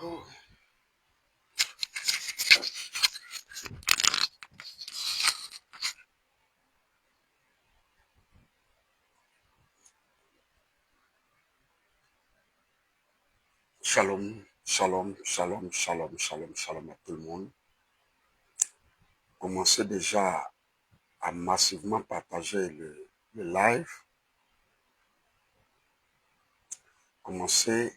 Oh. Shalom, shalom, shalom, shalom, shalom, shalom à tout le monde. Commencez déjà à massivement partager le live. Commencez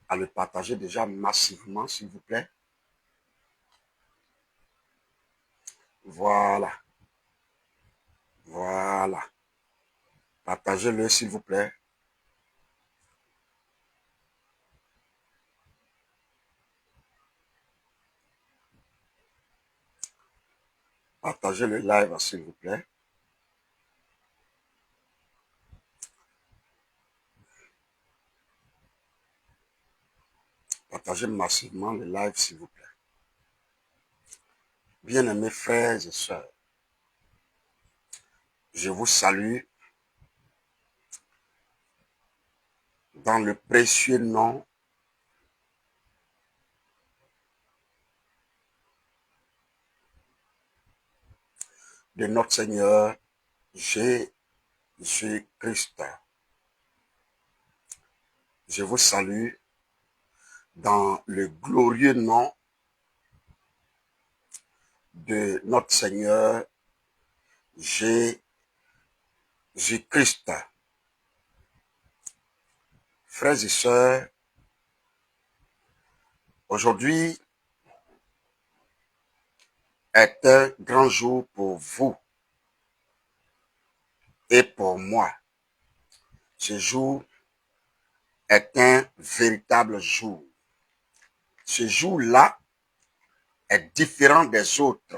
à le partager déjà massivement, s'il vous plaît. Voilà. Voilà. Partagez-le, s'il vous plaît. Partagez le live, s'il vous plaît. Partagez massivement le live, s'il vous plaît. Bien-aimés frères et sœurs, je vous salue dans le précieux nom de notre Seigneur Jésus-Christ. Je vous salue dans le glorieux nom de notre Seigneur Jésus-Christ. Frères et sœurs, aujourd'hui est un grand jour pour vous et pour moi. Ce jour est un véritable jour. Ce jour-là est différent des autres.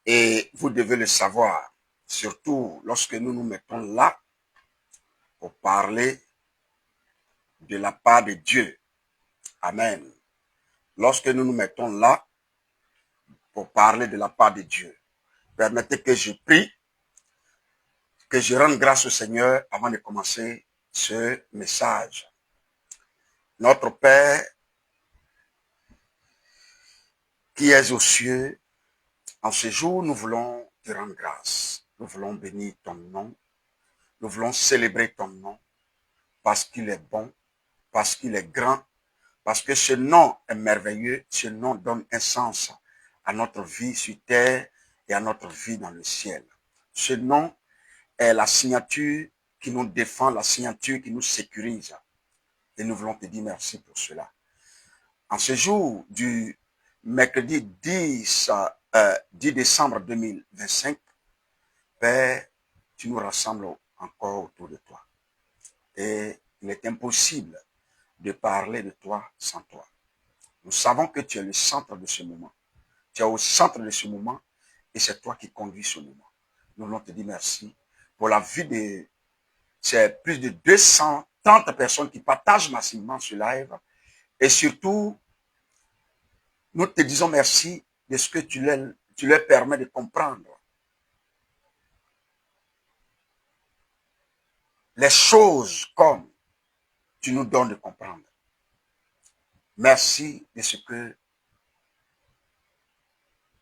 Et vous devez le savoir, surtout lorsque nous nous mettons là pour parler de la part de Dieu. Amen. Lorsque nous nous mettons là pour parler de la part de Dieu, permettez que je prie, que je rende grâce au Seigneur avant de commencer ce message. Notre Père, qui es aux cieux, en ce jour, nous voulons te rendre grâce. Nous voulons bénir ton nom. Nous voulons célébrer ton nom parce qu'il est bon, parce qu'il est grand, parce que ce nom est merveilleux. Ce nom donne un sens à notre vie sur terre et à notre vie dans le ciel. Ce nom est la signature qui nous défend, la signature qui nous sécurise. Et nous voulons te dire merci pour cela. En ce jour du mercredi 10 décembre 2025, Père, tu nous rassembles encore autour de toi. Et il est impossible de parler de toi sans toi. Nous savons que tu es le centre de ce moment. Tu es au centre de ce moment et c'est toi qui conduis ce moment. Nous voulons te dire merci pour la vie de ces plus de 230 personnes qui partagent massivement ce live. Et surtout, nous te disons merci de ce que tu leur permets de comprendre les choses comme tu nous donnes de comprendre. Merci de ce que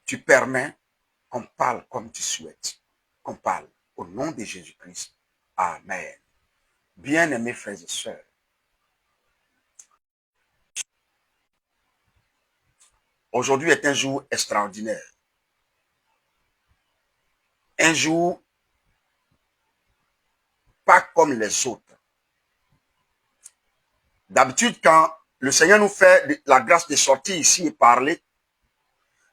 tu permets qu'on parle comme tu souhaites, qu'on parle au nom de Jésus-Christ. Amen. Bien-aimés frères et sœurs, aujourd'hui est un jour extraordinaire. Un jour pas comme les autres. D'habitude, quand le Seigneur nous fait la grâce de sortir ici et parler,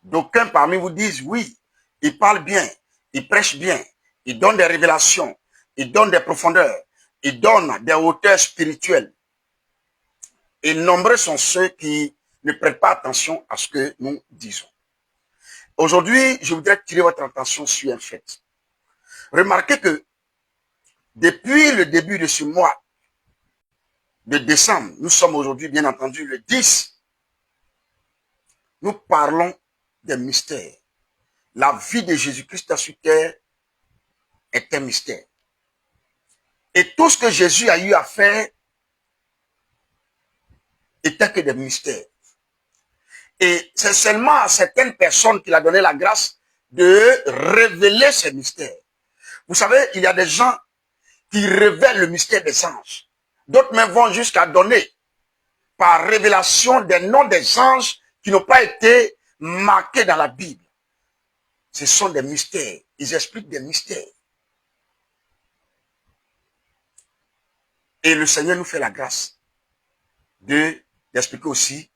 d'aucuns parmi vous disent, oui, il parle bien, il prêche bien, il donne des révélations, il donne des profondeurs, il donne des hauteurs spirituelles. Et nombreux sont ceux qui ne prêtent pas attention à ce que nous disons. Aujourd'hui, je voudrais tirer votre attention sur un fait. Remarquez que depuis le début de ce mois de décembre, nous sommes aujourd'hui, bien entendu, le 10, nous parlons des mystères. La vie de Jésus-Christ sur terre est un mystère. Et tout ce que Jésus a eu à faire étaient que des mystères. Et c'est seulement à certaines personnes qu'il a donné la grâce de révéler ces mystères. Vous savez, il y a des gens qui révèlent le mystère des anges. D'autres même vont jusqu'à donner par révélation des noms des anges qui n'ont pas été marqués dans la Bible. Ce sont des mystères. Ils expliquent des mystères. Et le Seigneur nous fait la grâce d'expliquer aussi,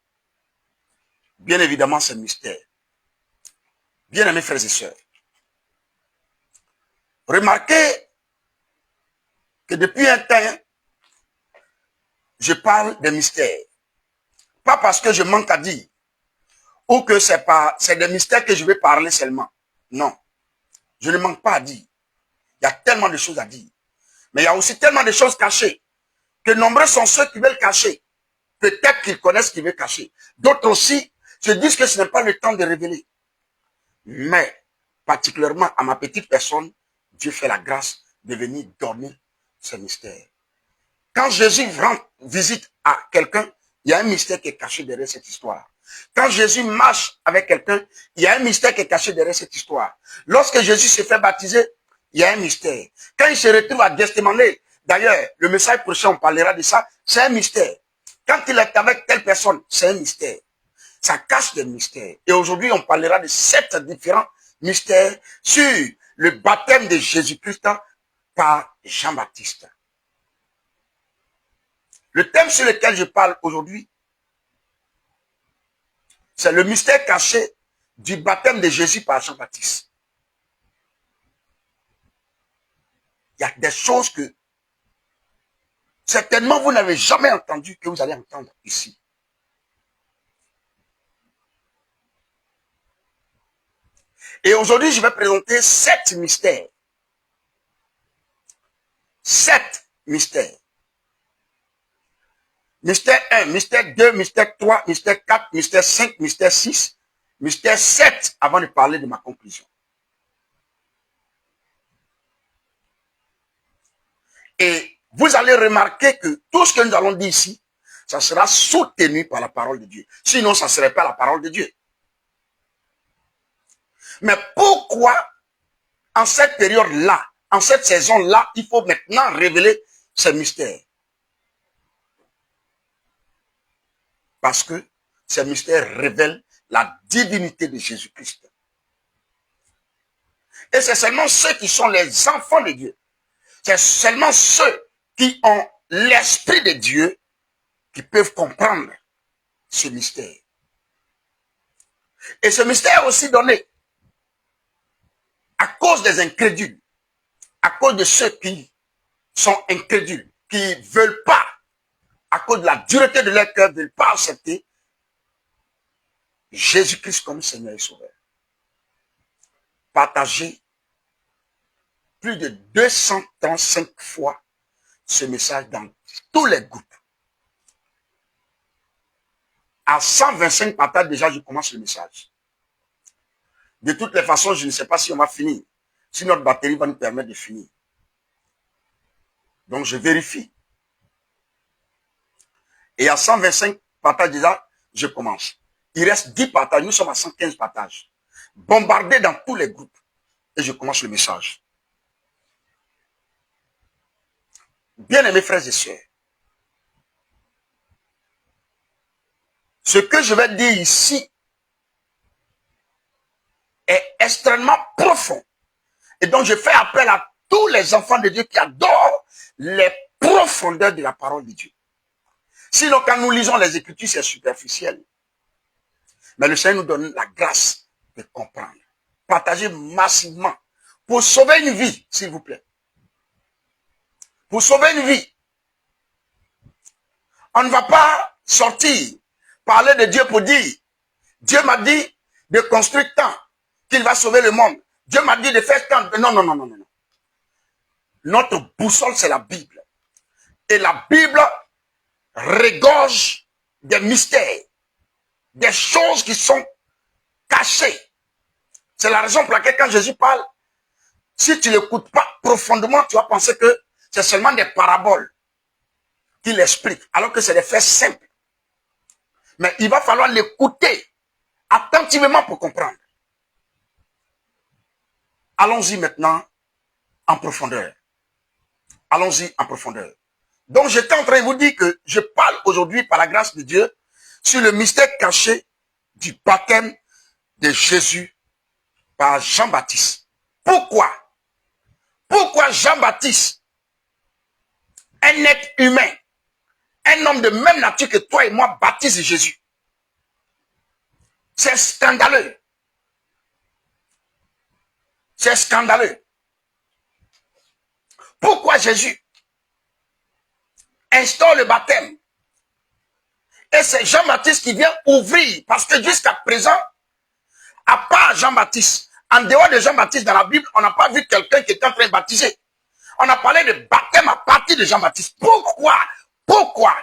bien évidemment, ces mystères. Bien-aimés frères et sœurs, remarquez que depuis un temps, je parle des mystères. Pas parce que je manque à dire, ou que c'est des mystères que je vais parler seulement. Non, je ne manque pas à dire. Il y a tellement de choses à dire. Mais il y a aussi tellement de choses cachées, que nombreux sont ceux qui veulent cacher. Peut-être qu'ils connaissent ce qu'ils veulent cacher. D'autres aussi se disent que ce n'est pas le temps de révéler. Mais, particulièrement à ma petite personne, Dieu fait la grâce de venir donner ce mystère. Quand Jésus rend visite à quelqu'un, il y a un mystère qui est caché derrière cette histoire. Quand Jésus marche avec quelqu'un, il y a un mystère qui est caché derrière cette histoire. Lorsque Jésus se fait baptiser, il y a un mystère. Quand il se retrouve à Gethsemane, d'ailleurs, le message prochain, on parlera de ça, c'est un mystère. Quand il est avec telle personne, c'est un mystère. Ça cache des mystères. Et aujourd'hui, on parlera de 7 différents mystères sur le baptême de Jésus-Christ par Jean-Baptiste. Le thème sur lequel je parle aujourd'hui, c'est le mystère caché du baptême de Jésus par Jean-Baptiste. Il y a des choses que certainement vous n'avez jamais entendues que vous allez entendre ici. Et aujourd'hui, je vais présenter 7 mystères. 7 mystères. Mystère 1, mystère 2, mystère 3, mystère 4, mystère 5, mystère 6, mystère 7, avant de parler de ma conclusion. Et vous allez remarquer que tout ce que nous allons dire ici, ça sera soutenu par la parole de Dieu. Sinon, ça ne serait pas la parole de Dieu. Mais pourquoi, en cette période-là, en cette saison-là, il faut maintenant révéler ces mystères? Parce que ces mystères révèlent la divinité de Jésus-Christ. Et c'est seulement ceux qui sont les enfants de Dieu. C'est seulement ceux qui ont l'esprit de Dieu qui peuvent comprendre ce mystère. Et ce mystère est aussi donné à cause des incrédules, à cause de ceux qui sont incrédules, qui ne veulent pas, à cause de la dureté de leur cœur, ne veulent pas accepter Jésus-Christ comme Seigneur et Sauveur. Partagez plus de 235 fois ce message dans tous les groupes. À 125 partages déjà, je commence le message. De toutes les façons, je ne sais pas si on va finir. Si notre batterie va nous permettre de finir. Donc, je vérifie. Et à 125 partages déjà, je commence. Il reste 10 partages. Nous sommes à 115 partages. Bombardés dans tous les groupes. Et je commence le message. Bien-aimés frères et sœurs, ce que je vais dire ici est extrêmement profond. Et donc, je fais appel à tous les enfants de Dieu qui adorent les profondeurs de la parole de Dieu. Sinon, quand nous lisons les Écritures, c'est superficiel. Mais le Seigneur nous donne la grâce de comprendre. Partagez massivement pour sauver une vie, s'il vous plaît. Pour sauver une vie. On ne va pas sortir, parler de Dieu pour dire, Dieu m'a dit de construire tant, qu'il va sauver le monde. Dieu m'a dit de faire tant. Non, non, non, non, non. Notre boussole, c'est la Bible. Et la Bible regorge des mystères, des choses qui sont cachées. C'est la raison pour laquelle quand Jésus parle, si tu ne l'écoutes pas profondément, tu vas penser que c'est seulement des paraboles qu'il explique, alors que c'est des faits simples. Mais il va falloir l'écouter attentivement pour comprendre. Allons-y maintenant en profondeur. Allons-y en profondeur. Donc, j'étais en train de vous dire que je parle aujourd'hui, par la grâce de Dieu, sur le mystère caché du baptême de Jésus par Jean-Baptiste. Pourquoi? Pourquoi Jean-Baptiste, un être humain, un homme de même nature que toi et moi, baptise Jésus? C'est scandaleux. C'est scandaleux. Pourquoi Jésus instaure le baptême? Et c'est Jean-Baptiste qui vient ouvrir. Parce que jusqu'à présent, à part Jean-Baptiste, en dehors de Jean-Baptiste dans la Bible, on n'a pas vu quelqu'un qui est en train de baptiser. On a parlé de baptême à partir de Jean-Baptiste. Pourquoi? Pourquoi?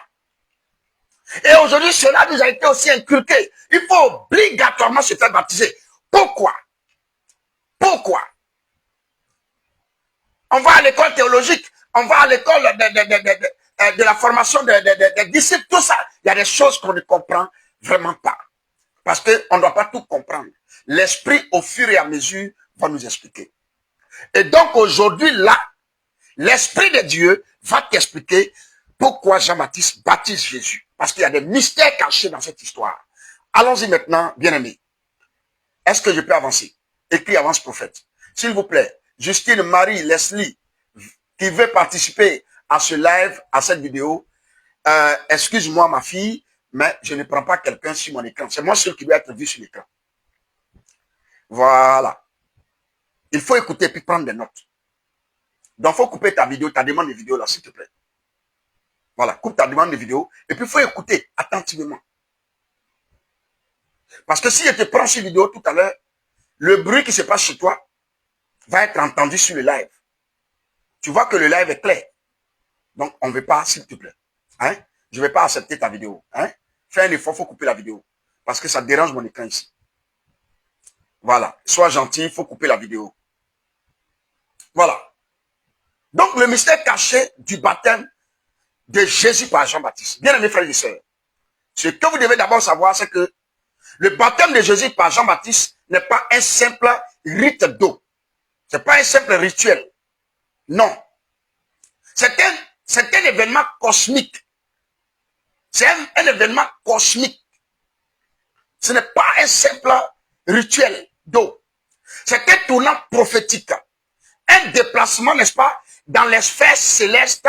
Et aujourd'hui, cela nous a été aussi inculqué. Il faut obligatoirement se faire baptiser. Pourquoi? Pourquoi? On va à l'école théologique, on va à l'école de la formation des disciples, tout ça. Il y a des choses qu'on ne comprend vraiment pas. Parce qu'on ne doit pas tout comprendre. L'Esprit, au fur et à mesure, va nous expliquer. Et donc aujourd'hui, là, l'Esprit de Dieu va t'expliquer pourquoi Jean-Baptiste baptise Jésus. Parce qu'il y a des mystères cachés dans cette histoire. Allons-y maintenant, bien-aimés. Est-ce que je peux avancer? Écrit avance prophète. S'il vous plaît, Justine, Marie, Leslie, qui veut participer à ce live, à cette vidéo, excuse-moi ma fille, mais je ne prends pas quelqu'un sur mon écran. C'est moi seul qui doit être vu sur l'écran. Voilà. Il faut écouter puis prendre des notes. Donc, il faut couper ta vidéo, ta demande de vidéo là, s'il te plaît. Voilà, coupe ta demande de vidéo et puis il faut écouter attentivement. Parce que si je te prends sur vidéo tout à l'heure, le bruit qui se passe chez toi va être entendu sur le live. Tu vois que le live est clair. Donc, on ne veut pas, s'il te plaît. Hein? Je ne vais pas accepter ta vidéo. Hein? Fais un effort, il faut couper la vidéo. Parce que ça dérange mon écran ici. Voilà. Sois gentil, il faut couper la vidéo. Voilà. Donc, le mystère caché du baptême de Jésus par Jean-Baptiste. Bien aimés frères et sœurs, ce que vous devez d'abord savoir, c'est que le baptême de Jésus par Jean-Baptiste n'est pas un simple rite d'eau. Ce n'est pas un simple rituel. Non. C'est un événement cosmique. C'est un événement cosmique. Ce n'est pas un simple rituel d'eau. C'est un tournant prophétique. Un déplacement, n'est-ce pas, dans les sphères célestes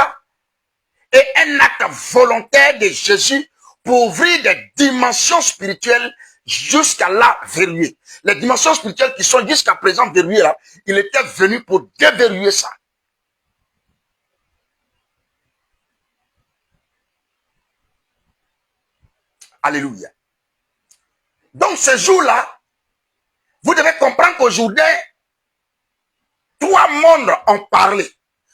et un acte volontaire de Jésus pour ouvrir des dimensions spirituelles jusqu'à là verrouillées. Les dimensions spirituelles qui sont jusqu'à présent verrouillées là, il était venu pour déverrouiller ça. Alléluia. Donc ce jour-là, vous devez comprendre qu'aujourd'hui, 3 mondes ont parlé.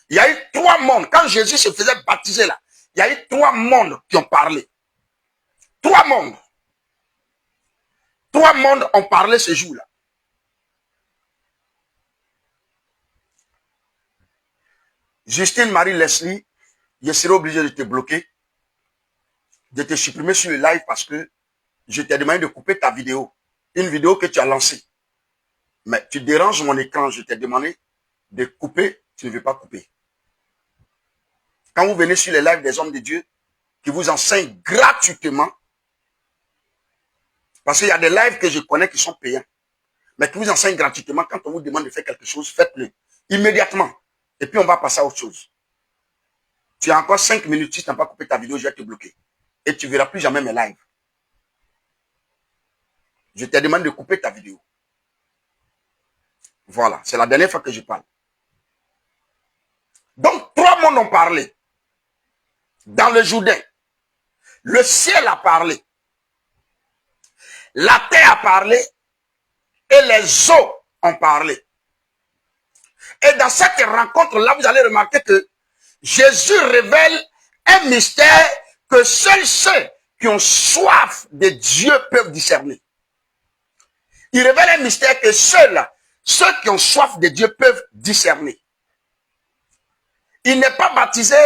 Il y a eu 3 mondes. Quand Jésus se faisait baptiser là, il y a eu 3 mondes qui ont parlé. 3 mondes. 3 mondes ont parlé ce jour-là. Justine, Marie, Leslie, je serai obligé de te bloquer, de te supprimer sur le live parce que je t'ai demandé de couper ta vidéo. Une vidéo que tu as lancée. Mais tu déranges mon écran, je t'ai demandé de couper, tu ne veux pas couper. Quand vous venez sur les lives des hommes de Dieu, qui vous enseignent gratuitement, parce qu'il y a des lives que je connais qui sont payants, mais qui vous enseignent gratuitement, quand on vous demande de faire quelque chose, faites-le immédiatement. Et puis on va passer à autre chose. Tu as encore 5 minutes, si tu n'as pas coupé ta vidéo, je vais te bloquer. Et tu ne verras plus jamais mes lives. Je te demande de couper ta vidéo. Voilà, c'est la dernière fois que je parle. Donc, 3 mondes ont parlé. Dans le Jourdain, le ciel a parlé. La terre a parlé. Et les eaux ont parlé. Et dans cette rencontre-là, vous allez remarquer que Jésus révèle un mystère que seuls ceux qui ont soif de Dieu peuvent discerner. Il révèle un mystère que seuls ceux qui ont soif de Dieu peuvent discerner. Il n'est pas baptisé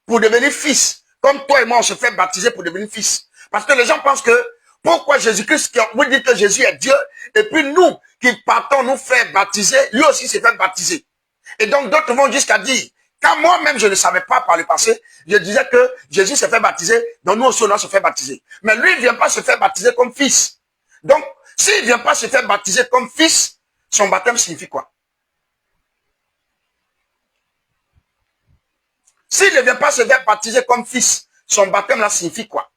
pour devenir fils. Comme toi et moi, on se fait baptiser pour devenir fils. Parce que les gens pensent que, pourquoi Jésus-Christ, vous dites que Jésus est Dieu, et puis nous, qui partons nous faire baptiser, lui aussi s'est fait baptiser. Et donc d'autres vont jusqu'à dire, quand moi-même je ne savais pas par le passé, je disais que Jésus s'est fait baptiser, donc nous aussi on doit se faire baptiser. Mais lui, il ne vient pas se faire baptiser comme fils. Donc, s'il ne vient pas se faire baptiser comme fils, son baptême signifie quoi? S'il ne vient pas se faire baptiser comme fils, son baptême là signifie quoi?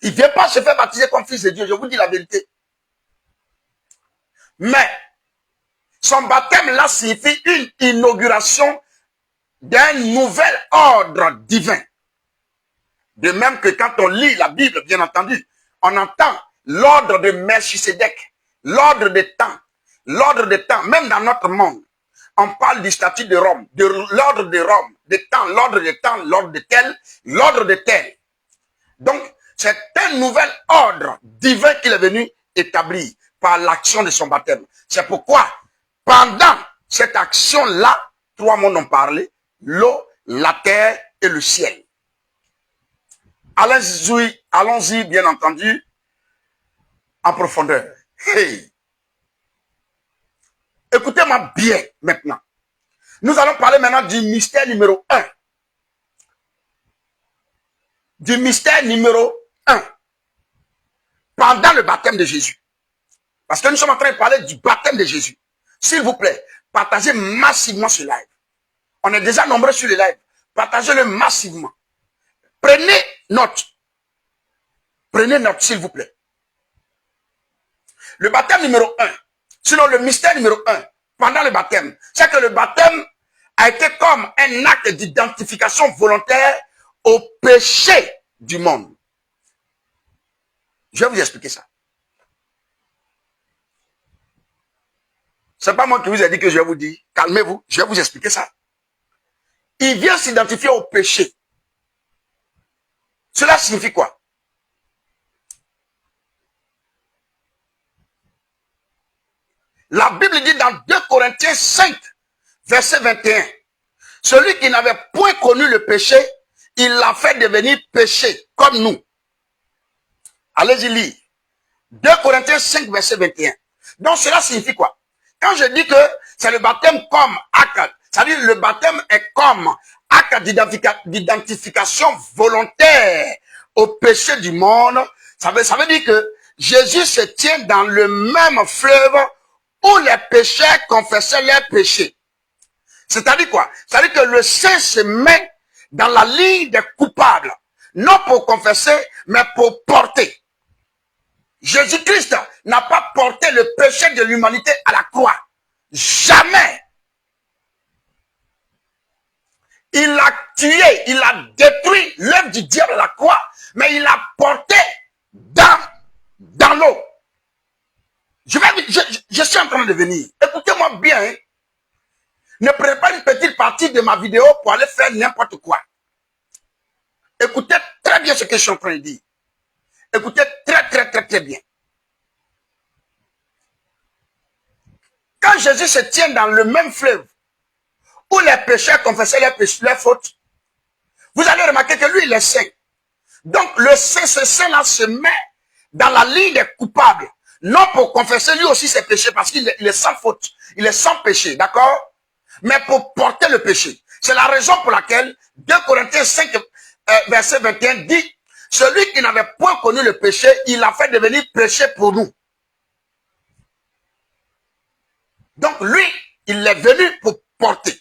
Il ne vient pas se faire baptiser comme fils de Dieu, je vous dis la vérité. Mais, son baptême là signifie une inauguration d'un nouvel ordre divin. De même que quand on lit la Bible, bien entendu, on entend l'ordre de Melchisédek, l'ordre des temps, même dans notre monde. On parle du statut de Rome, de l'ordre de Rome, des temps, l'ordre des temps, l'ordre de tel, l'ordre de tel. Donc, c'est un nouvel ordre divin qu'il est venu établir par l'action de son baptême. C'est pourquoi, pendant cette action-là, trois mondes ont parlé, l'eau, la terre et le ciel. Allons-y, bien entendu, en profondeur. Hey. Écoutez-moi bien maintenant. Nous allons parler maintenant du mystère numéro 1. Du mystère numéro 1. Pendant le baptême de Jésus. Parce que nous sommes en train de parler du baptême de Jésus. S'il vous plaît, partagez massivement ce live. On est déjà nombreux sur le live. Partagez-le massivement. Prenez note. Prenez note, s'il vous plaît. Le baptême numéro 1. Sinon, le mystère numéro 1, pendant le baptême, c'est que le baptême a été comme un acte d'identification volontaire au péché du monde. Je vais vous expliquer ça. C'est pas moi qui vous ai dit que je vais vous dire, calmez-vous, je vais vous expliquer ça. Il vient s'identifier au péché. Cela signifie quoi? La Bible dit dans 2 Corinthiens 5, verset 21, celui qui n'avait point connu le péché, il l'a fait devenir péché, comme nous. Allez-y lire. 2 Corinthiens 5, verset 21. Donc cela signifie quoi? Quand je dis que c'est le baptême comme acte, c'est-à-dire le baptême est comme acte d'identification volontaire au péché du monde, ça veut dire que Jésus se tient dans le même fleuve où les pécheurs confessaient leurs péchés. C'est-à-dire quoi? C'est-à-dire que le saint se met dans la ligne des coupables, non pour confesser, mais pour porter. Jésus-Christ n'a pas porté le péché de l'humanité à la croix. Jamais. Il a tué, il a détruit l'œuvre du diable à la croix, mais il l'a porté dans l'eau. Je suis en train de venir. Écoutez-moi bien. Hein. Ne prenez pas une petite partie de ma vidéo pour aller faire n'importe quoi. Écoutez très bien ce que je suis en train de dire. Écoutez très bien. Quand Jésus se tient dans le même fleuve où les pécheurs confessaient leurs fautes, vous allez remarquer que lui, il est saint. Donc, ce saint-là se met dans la ligne des coupables. Non pour confesser lui aussi ses péchés, parce qu'il est sans faute. Il est sans péché, d'accord? Mais pour porter le péché. C'est la raison pour laquelle 2 Corinthiens 5, verset 21 dit, celui qui n'avait point connu le péché, il a fait devenir péché pour nous. Donc lui, il est venu pour porter.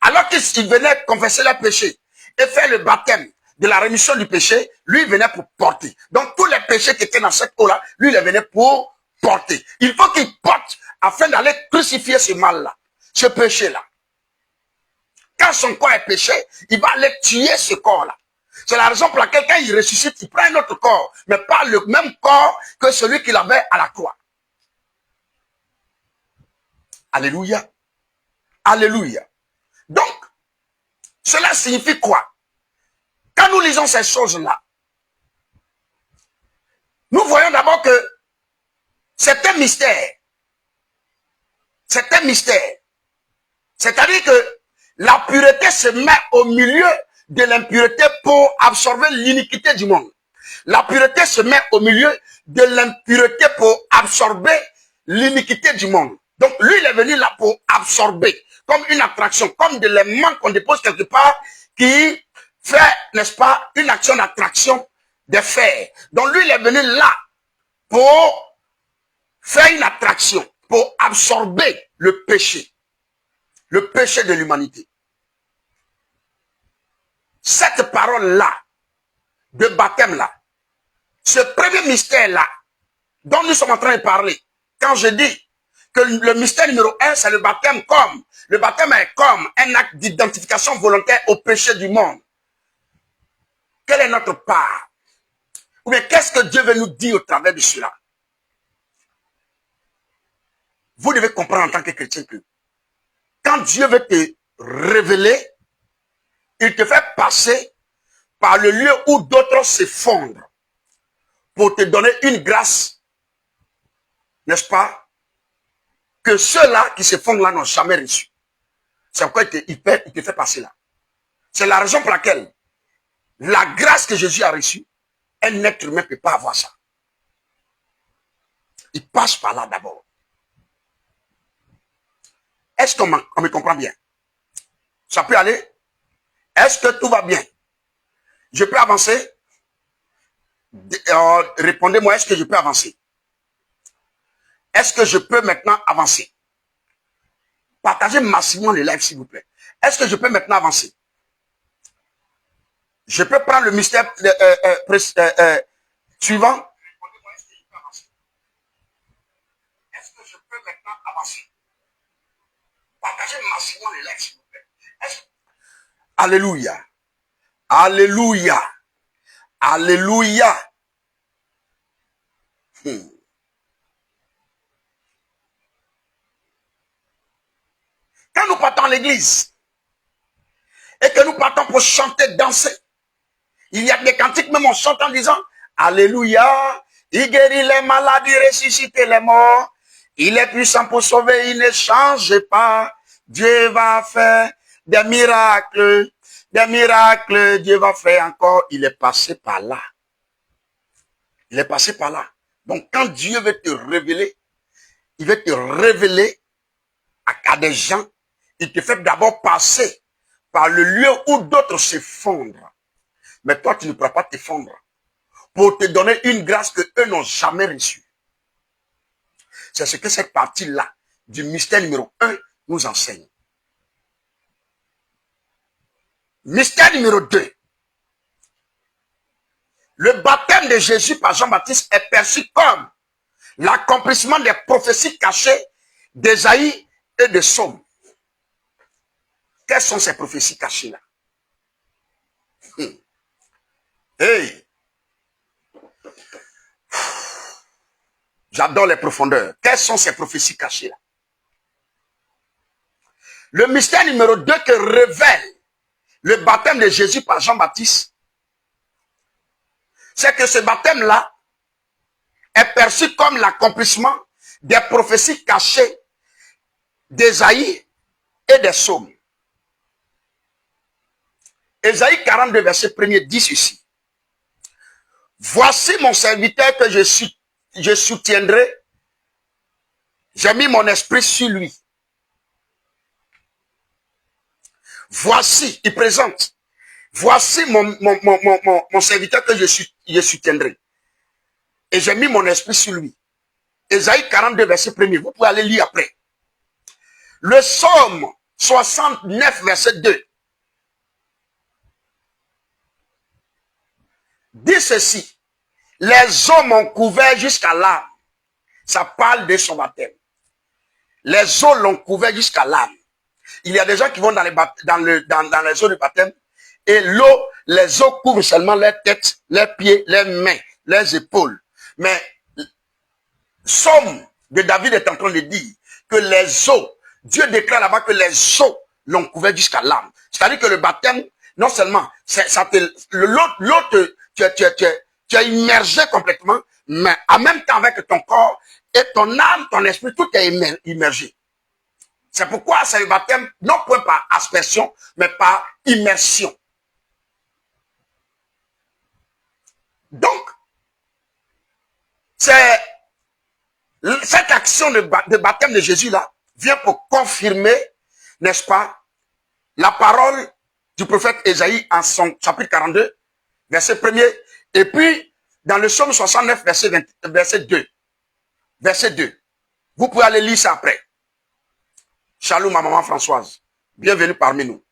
Alors qu'il venait confesser le péché et faire le baptême de la rémission du péché, lui, il venait pour porter. Donc tous les péchés qui étaient dans cette eau-là, lui, il venait pour porter. Il faut qu'il porte afin d'aller crucifier ce mal-là, ce péché-là. Quand son corps est péché, il va aller tuer ce corps-là. C'est la raison pour laquelle quand il ressuscite, il prend un autre corps, mais pas le même corps que celui qu'il avait à la croix. Alléluia. Alléluia. Donc, cela signifie quoi? Quand nous lisons ces choses-là, nous voyons d'abord que c'est un mystère. C'est un mystère. C'est-à-dire que la pureté se met au milieu de l'impureté pour absorber l'iniquité du monde. La pureté se met au milieu de l'impureté pour absorber l'iniquité du monde. Donc, lui, il est venu là pour absorber, comme une attraction, comme de l'aimant qu'on dépose quelque part, qui fait, n'est-ce pas, une action d'attraction de fer. Donc, lui, il est venu là pour faire une attraction, pour absorber le péché de l'humanité. Cette parole-là, de baptême-là, ce premier mystère-là, dont nous sommes en train de parler, quand je dis que le mystère numéro 1, c'est le baptême comme. Le baptême est comme un acte d'identification volontaire au péché du monde. Quelle est notre part? Ou bien qu'est-ce que Dieu veut nous dire au travers de cela? Vous devez comprendre en tant que chrétien que quand Dieu veut te révéler, il te fait passer par le lieu où d'autres s'effondrent pour te donner une grâce, n'est-ce pas, que ceux-là qui s'effondrent là n'ont jamais reçu. C'est pourquoi il te fait passer là. C'est la raison pour laquelle la grâce que Jésus a reçue, un être humain ne peut pas avoir ça. Il passe par là d'abord. Est-ce qu'on me comprend bien? Ça peut aller? Est-ce que tout va bien? Je peux avancer? Répondez-moi, est-ce que je peux avancer? Est-ce que je peux maintenant avancer? Partagez massivement les lives, s'il vous plaît. Est-ce que je peux maintenant avancer? Je peux prendre le mystère suivant? Est-ce que je peux maintenant avancer? Partagez massivement les lives, s'il vous plaît. Alléluia. Alléluia. Alléluia. Quand nous partons à l'église et que nous partons pour chanter, danser, il y a des cantiques, même on chante en disant Alléluia, il guérit les malades, il ressuscite les morts, il est puissant pour sauver, il ne change pas. Dieu va faire des miracles, Dieu va faire encore. Il est passé par là. Il est passé par là. Donc quand Dieu veut te révéler, il veut te révéler à des gens, il te fait d'abord passer par le lieu où d'autres s'effondrent. Mais toi, tu ne pourras pas t'effondrer pour te donner une grâce que eux n'ont jamais reçue. C'est ce que cette partie-là du mystère numéro 1 nous enseigne. Mystère numéro 2. Le baptême de Jésus par Jean-Baptiste est perçu comme l'accomplissement des prophéties cachées d'Ésaïe et de Psaume. Quelles sont ces prophéties cachées-là? Hey! J'adore les profondeurs. Quelles sont ces prophéties cachées-là? Le mystère numéro 2 que révèle le baptême de Jésus par Jean-Baptiste, c'est que ce baptême-là est perçu comme l'accomplissement des prophéties cachées d'Ésaïe et des Psaumes. Ésaïe 42, verset 1er dit ceci. Voici mon serviteur que je soutiendrai. J'ai mis mon esprit sur lui. Voici, il présente. Voici mon serviteur que je soutiendrai. Et j'ai mis mon esprit sur lui. Ésaïe 42, verset 1er. Vous pouvez aller lire après. Le psaume 69, verset 2. Dit ceci. Les eaux m'ont couvert jusqu'à l'âme. Ça parle de son baptême. Les eaux l'ont couvert jusqu'à l'âme. Il y a des gens qui vont dans les eaux du baptême et les eaux couvrent seulement leur tête, leurs pieds, leurs mains, leurs épaules. Mais Psaume de David est en train de dire que les eaux, Dieu déclare là-bas que les eaux l'ont couvert jusqu'à l'âme. C'est-à-dire que le baptême, non seulement, l'autre, tu es immergé complètement, mais en même temps avec ton corps et ton âme, ton esprit, tout est immergé. C'est pourquoi c'est le baptême, non point par aspersion, mais par immersion. Donc, c'est cette action de baptême de Jésus là vient pour confirmer, n'est-ce pas, la parole du prophète Ésaïe en son chapitre 42, verset 1er, et puis dans le psaume 69, verset 2. Verset 2. Vous pouvez aller lire ça après. Shalom ma maman Françoise. Bienvenue parmi nous.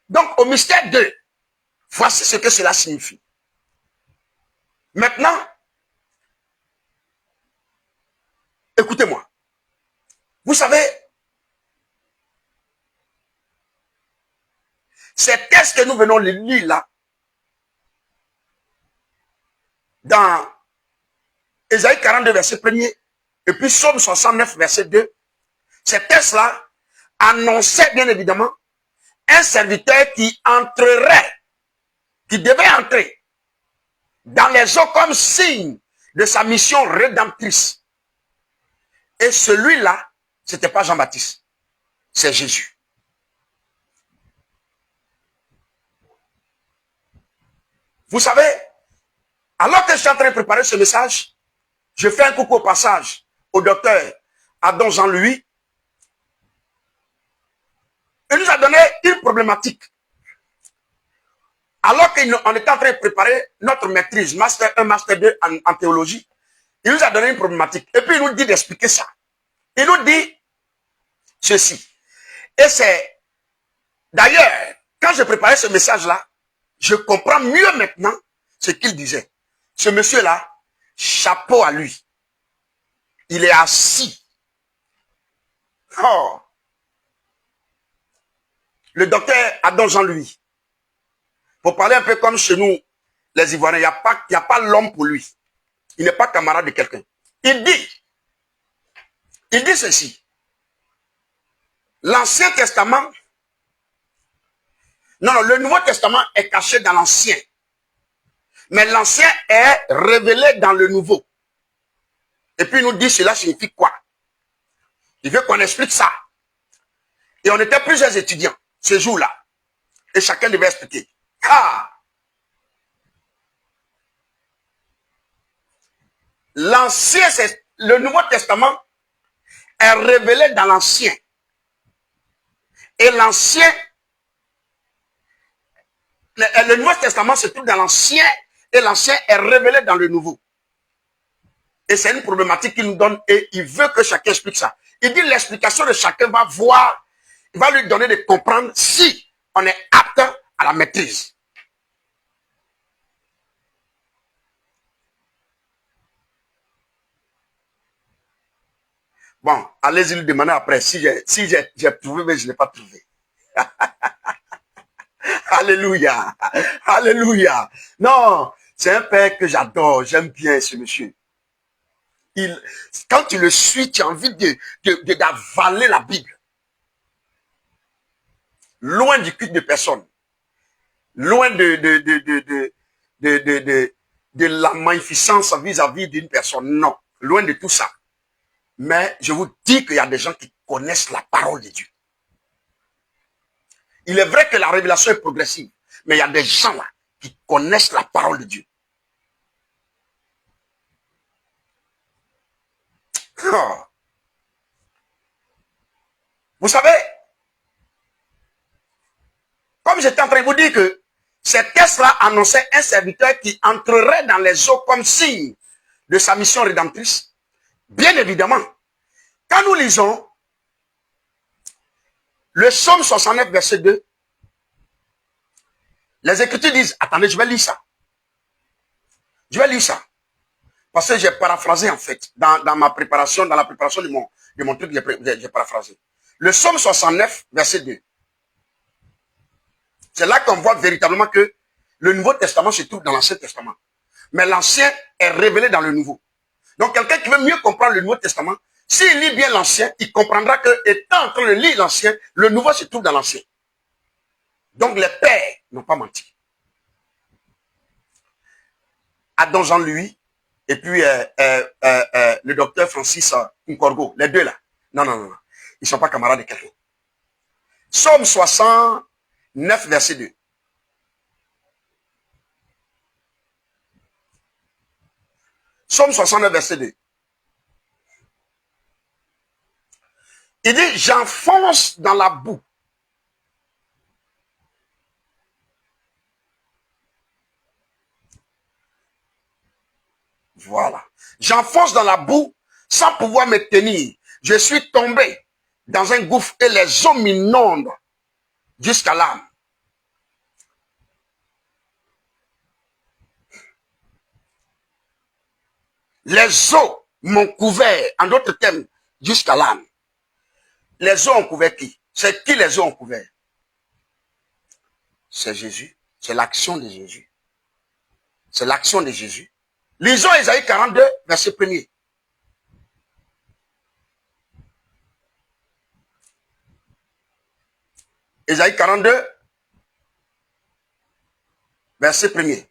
Donc, au mystère 2, voici ce que cela signifie. Maintenant, écoutez-moi. Vous savez, ces textes que nous venons de lire là, dans Ésaïe 42, verset 1er, et puis Psaume 69, verset 2, ces textes-là annonçaient bien évidemment un serviteur qui entrerait, qui devait entrer dans les eaux comme signe de sa mission rédemptrice. Et celui-là, ce n'était pas Jean-Baptiste, c'est Jésus. Vous savez, alors que je suis en train de préparer ce message, je fais un coucou au passage au docteur Adam Jean-Louis. Il nous a donné une problématique. Alors qu'on était en train de préparer notre maîtrise, Master 1, Master 2 en théologie, il nous a donné une problématique. Et puis il nous dit d'expliquer ça. Il nous dit ceci. Et c'est, d'ailleurs, quand je préparais ce message-là, je comprends mieux maintenant ce qu'il disait. Ce monsieur-là, chapeau à lui. Il est assis. Oh. Le docteur Adam Jean-Louis. Pour parler un peu comme chez nous, les Ivoiriens, il n'y a pas l'homme pour lui. Il n'est pas camarade de quelqu'un. Il dit ceci. L'Ancien Testament, non, le Nouveau Testament est caché dans l'Ancien. Mais l'Ancien est révélé dans le Nouveau. Et puis il nous dit cela signifie quoi? Il veut qu'on explique ça. Et on était plusieurs étudiants ce jour-là. Et chacun devait expliquer. Ah! L'Ancien, c'est le Nouveau Testament est révélé dans l'Ancien. Et l'Ancien, le Nouveau Testament se trouve dans l'Ancien et l'Ancien est révélé dans le Nouveau. Et c'est une problématique qu'il nous donne et il veut que chacun explique ça. Il dit l'explication de chacun va voir, il va lui donner de comprendre si on est apte à la maîtrise. Bon, allez-y lui demander après si j'ai trouvé, mais je ne l'ai pas trouvé. Alléluia. Alléluia. Non, c'est un père que j'adore. J'aime bien ce monsieur. Quand tu le suis, tu as envie d'avaler la Bible. Loin du culte de personne. Loin de la magnificence vis-à-vis d'une personne. Non. Loin de tout ça. Mais je vous dis qu'il y a des gens qui connaissent la parole de Dieu. Il est vrai que la révélation est progressive. Mais il y a des gens là qui connaissent la parole de Dieu. Oh. Vous savez, comme j'étais en train de vous dire que ces textes-là annonçaient un serviteur qui entrerait dans les eaux comme signe de sa mission rédemptrice. Bien évidemment, quand nous lisons le psaume 69, verset 2, les Écritures disent, attendez, je vais lire ça. Je vais lire ça. Parce que j'ai paraphrasé en fait, dans ma préparation, dans la préparation de mon truc, j'ai paraphrasé. Le psaume 69, verset 2. C'est là qu'on voit véritablement que le Nouveau Testament se trouve dans l'Ancien Testament. Mais l'Ancien est révélé dans le Nouveau. Donc quelqu'un qui veut mieux comprendre le Nouveau Testament, s'il lit bien l'Ancien, il comprendra que, étant en train de lire l'Ancien, le Nouveau se trouve dans l'Ancien. Donc les pères n'ont pas menti. Adam Jean-Louis et puis le docteur Francis Nkorgo, les deux là. Non. Ils ne sont pas camarades de quelqu'un. Psaume 69, verset 2. Psaume 69, verset 2. Il dit, j'enfonce dans la boue. Voilà. J'enfonce dans la boue sans pouvoir me tenir. Je suis tombé dans un gouffre et les eaux m'inondent jusqu'à l'âme. Les eaux m'ont couvert, en d'autres termes, jusqu'à l'âme. Les eaux ont couvert qui? C'est qui les eaux ont couvert? C'est Jésus. C'est l'action de Jésus. C'est l'action de Jésus. Lisons Ésaïe 42, verset 1er. Ésaïe 42, verset 1er.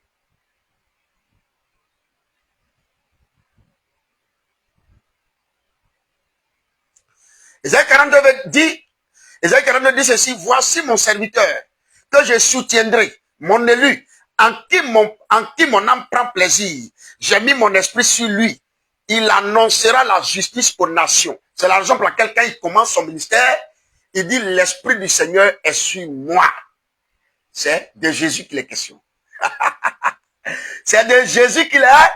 Ésaïe 42 dit ceci, voici mon serviteur, que je soutiendrai, mon élu, en qui mon âme prend plaisir. J'ai mis mon esprit sur lui. Il annoncera la justice aux nations. C'est la raison pour laquelle quand il commence son ministère, il dit l'esprit du Seigneur est sur moi. C'est de Jésus qu'il est question. C'est de Jésus qu'il est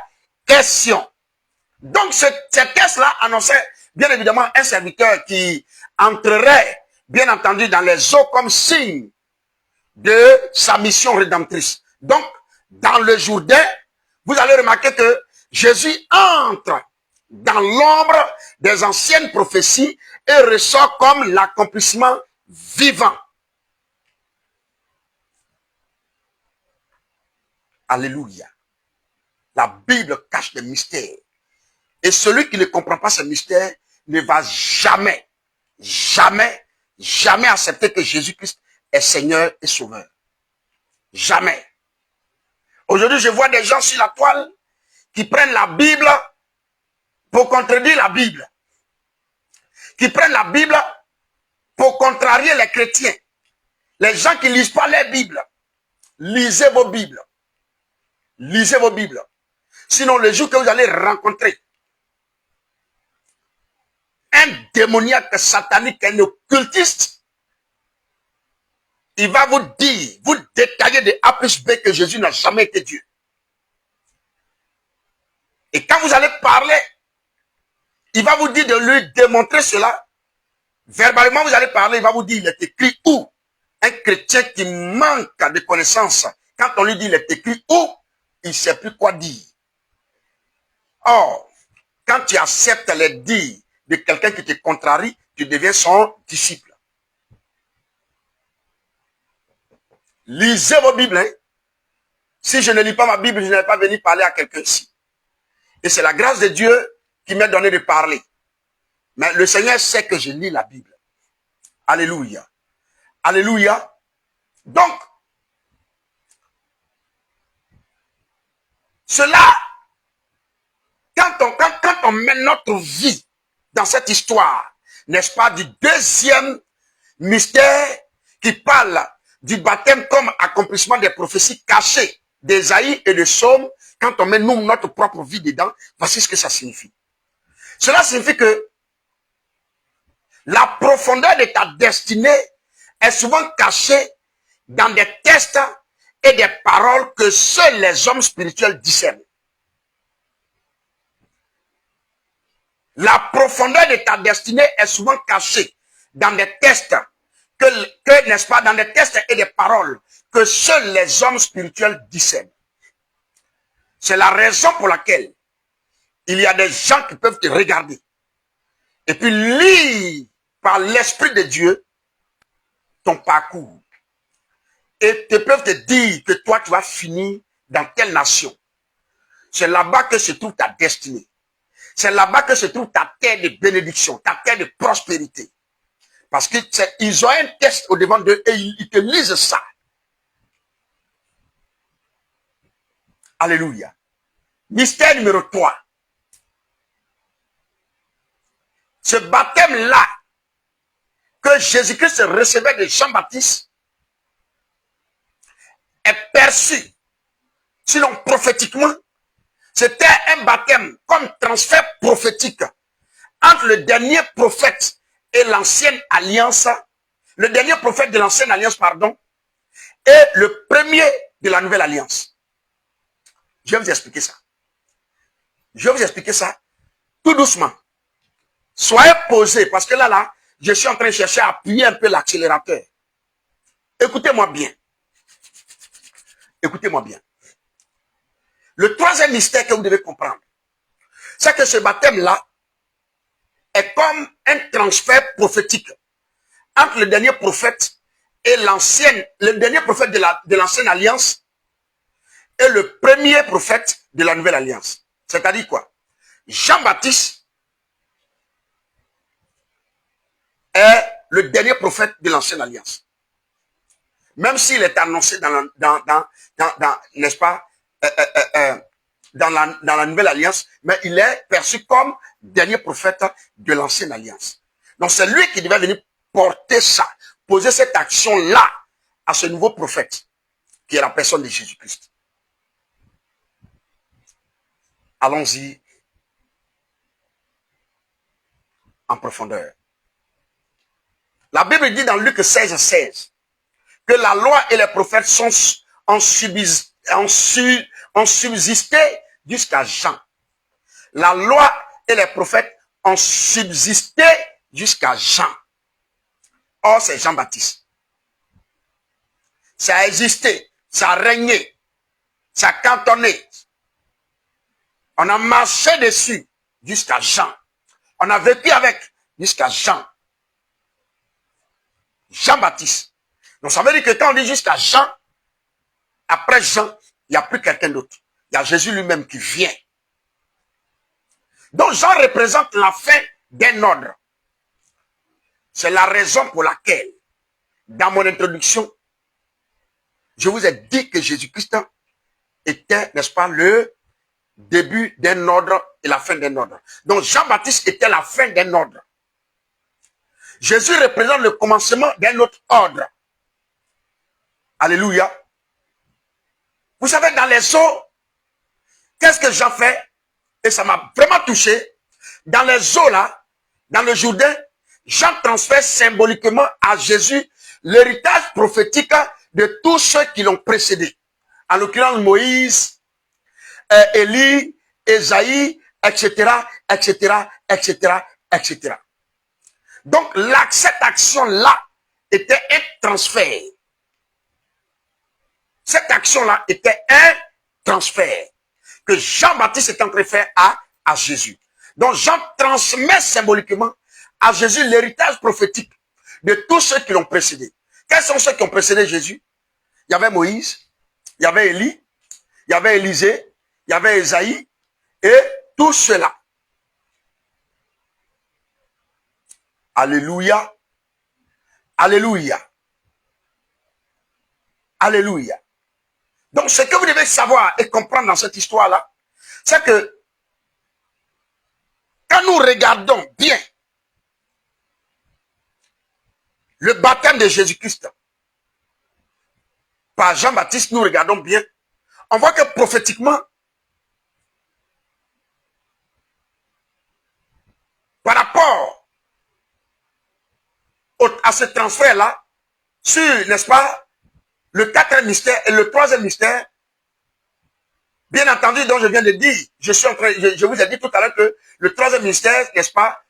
question. Donc ce texte-là annonçait bien évidemment un serviteur qui entrerait bien entendu dans les eaux comme signe de sa mission rédemptrice. Donc dans le Jourdain, vous allez remarquer que Jésus entre dans l'ombre des anciennes prophéties et ressort comme l'accomplissement vivant. Alléluia. La Bible cache des mystères. Et celui qui ne comprend pas ce mystère ne va jamais, jamais, jamais accepter que Jésus-Christ est Seigneur et Sauveur. Jamais. Aujourd'hui, je vois des gens sur la toile qui prennent la Bible pour contredire la Bible. Qui prennent la Bible pour contrarier les chrétiens. Les gens qui ne lisent pas les Bibles. Lisez vos Bibles. Lisez vos Bibles. Sinon, le jour que vous allez rencontrer un démoniaque satanique, un occultiste, il va vous dire, vous détailler de A plus B que Jésus n'a jamais été Dieu. Et quand vous allez parler, il va vous dire de lui démontrer cela. Verbalement, vous allez parler, il va vous dire, il est écrit où? Un chrétien qui manque de connaissances, quand on lui dit, il est écrit où? Il ne sait plus quoi dire. Or, quand tu acceptes les dires de quelqu'un qui te contrarie, tu deviens son disciple. Lisez vos Bibles. Hein? Si je ne lis pas ma Bible, je n'ai pas venu parler à quelqu'un ici. Et c'est la grâce de Dieu qui m'a donné de parler. Mais le Seigneur sait que je lis la Bible. Alléluia. Alléluia. Donc, cela, quand on met notre vie dans cette histoire, n'est-ce pas, du deuxième mystère qui parle du baptême comme accomplissement des prophéties cachées d'Ésaïe et de Psaume, quand on met nous notre propre vie dedans, voici ce que ça signifie. Cela signifie que la profondeur de ta destinée est souvent cachée dans des textes et des paroles que seuls les hommes spirituels discernent. La profondeur de ta destinée est souvent cachée dans des textes n'est-ce pas, dans des textes et des paroles que seuls les hommes spirituels discernent. C'est la raison pour laquelle il y a des gens qui peuvent te regarder et puis lire par l'Esprit de Dieu ton parcours et te peuvent te dire que toi tu vas finir dans telle nation. C'est là-bas que se trouve ta destinée. C'est là-bas que se trouve ta terre de bénédiction, ta terre de prospérité. Parce qu'ils ont un texte au devant d'eux et ils te lisent ça. Alléluia. Mystère numéro 3. Ce baptême-là que Jésus-Christ recevait de Jean-Baptiste est perçu, sinon prophétiquement, C'était un baptême comme transfert prophétique entre le dernier prophète et l'ancienne alliance, le dernier prophète de l'ancienne alliance, pardon, et le premier de la nouvelle alliance. Je vais vous expliquer ça. Je vais vous expliquer ça tout doucement. Soyez posés, parce que là, je suis en train de chercher à appuyer un peu l'accélérateur. Écoutez-moi bien. Écoutez-moi bien. Le troisième mystère que vous devez comprendre, c'est que ce baptême-là est comme un transfert prophétique entre le dernier prophète et le dernier prophète de l'ancienne alliance et le premier prophète de la nouvelle alliance. C'est-à-dire quoi? Jean-Baptiste est le dernier prophète de l'ancienne alliance. Même s'il est annoncé n'est-ce pas, dans la nouvelle alliance, mais il est perçu comme dernier prophète de l'ancienne alliance. Donc c'est lui qui devait venir porter ça, poser cette action-là à ce nouveau prophète, qui est la personne de Jésus-Christ. Allons-y en profondeur. La Bible dit dans Luc 16:16 que la loi et les prophètes ont subsisté jusqu'à Jean. La loi et les prophètes ont subsisté jusqu'à Jean. Or, c'est Jean-Baptiste. Ça a existé, ça a régné, ça a cantonné. On a marché dessus jusqu'à Jean. On a vécu avec jusqu'à Jean. Jean-Baptiste. Donc ça veut dire que quand on dit jusqu'à Jean, après Jean, il n'y a plus quelqu'un d'autre. Il y a Jésus lui-même qui vient. Donc Jean représente la fin d'un ordre. C'est la raison pour laquelle, dans mon introduction, je vous ai dit que Jésus-Christ était, n'est-ce pas, le début d'un ordre et la fin d'un ordre. Donc Jean-Baptiste était la fin d'un ordre. Jésus représente le commencement d'un autre ordre. Alléluia. Vous savez, dans les eaux, qu'est-ce que Jean fait? Et ça m'a vraiment touché. Dans les eaux là, dans le Jourdain, Jean transfère symboliquement à Jésus l'héritage prophétique de tous ceux qui l'ont précédé. En l'occurrence Moïse, Élie, Ésaïe, etc., etc., etc., etc. Donc, cette action-là était un transfert. Cette action-là était un transfert que Jean-Baptiste est en train de faire à Jésus. Donc, Jean transmet symboliquement à Jésus l'héritage prophétique de tous ceux qui l'ont précédé. Quels sont ceux qui ont précédé Jésus? Il y avait Moïse, il y avait Élie, il y avait Élisée, il y avait Ésaïe, et tout cela. Alléluia. Alléluia. Alléluia. Donc, ce que vous devez savoir et comprendre dans cette histoire-là, c'est que quand nous regardons bien le baptême de Jésus-Christ par Jean-Baptiste, nous regardons bien, on voit que prophétiquement, par rapport à ce transfert-là, sur, n'est-ce pas, le quatrième mystère et le troisième mystère, bien entendu, dont je viens de dire, je vous ai dit tout à l'heure que le troisième mystère, n'est-ce pas,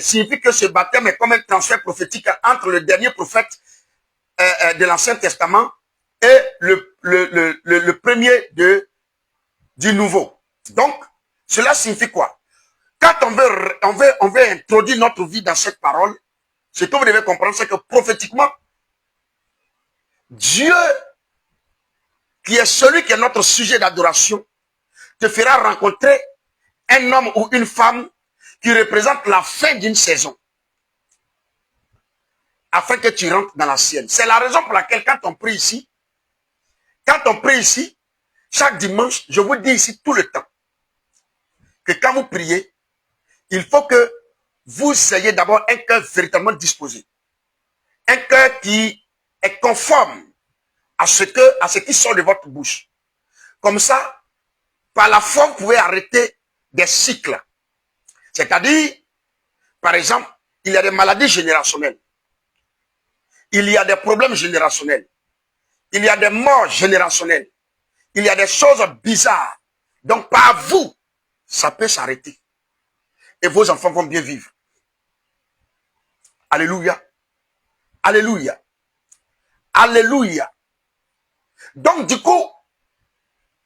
signifie que ce baptême est comme un transfert prophétique entre le dernier prophète de l'Ancien Testament et le premier du Nouveau. Donc, cela signifie quoi? Quand on veut introduire notre vie dans cette parole, ce que vous devez comprendre, c'est que prophétiquement, Dieu, qui est celui qui est notre sujet d'adoration, te fera rencontrer un homme ou une femme qui représente la fin d'une saison, afin que tu rentres dans la sienne. C'est la raison pour laquelle quand on prie ici, chaque dimanche, je vous dis ici tout le temps, que quand vous priez, il faut que vous ayez d'abord un cœur véritablement disposé. Un cœur qui est conforme à ce qui sort de votre bouche. Comme ça, Par la foi, vous pouvez arrêter des cycles. C'est-à-dire, par exemple, il y a des maladies générationnelles. Il y a des problèmes générationnels. Il y a des morts générationnelles. Il y a des choses bizarres. Donc, par vous, ça peut s'arrêter. Et vos enfants vont bien vivre. Alléluia. Alléluia. Alléluia. Donc, du coup,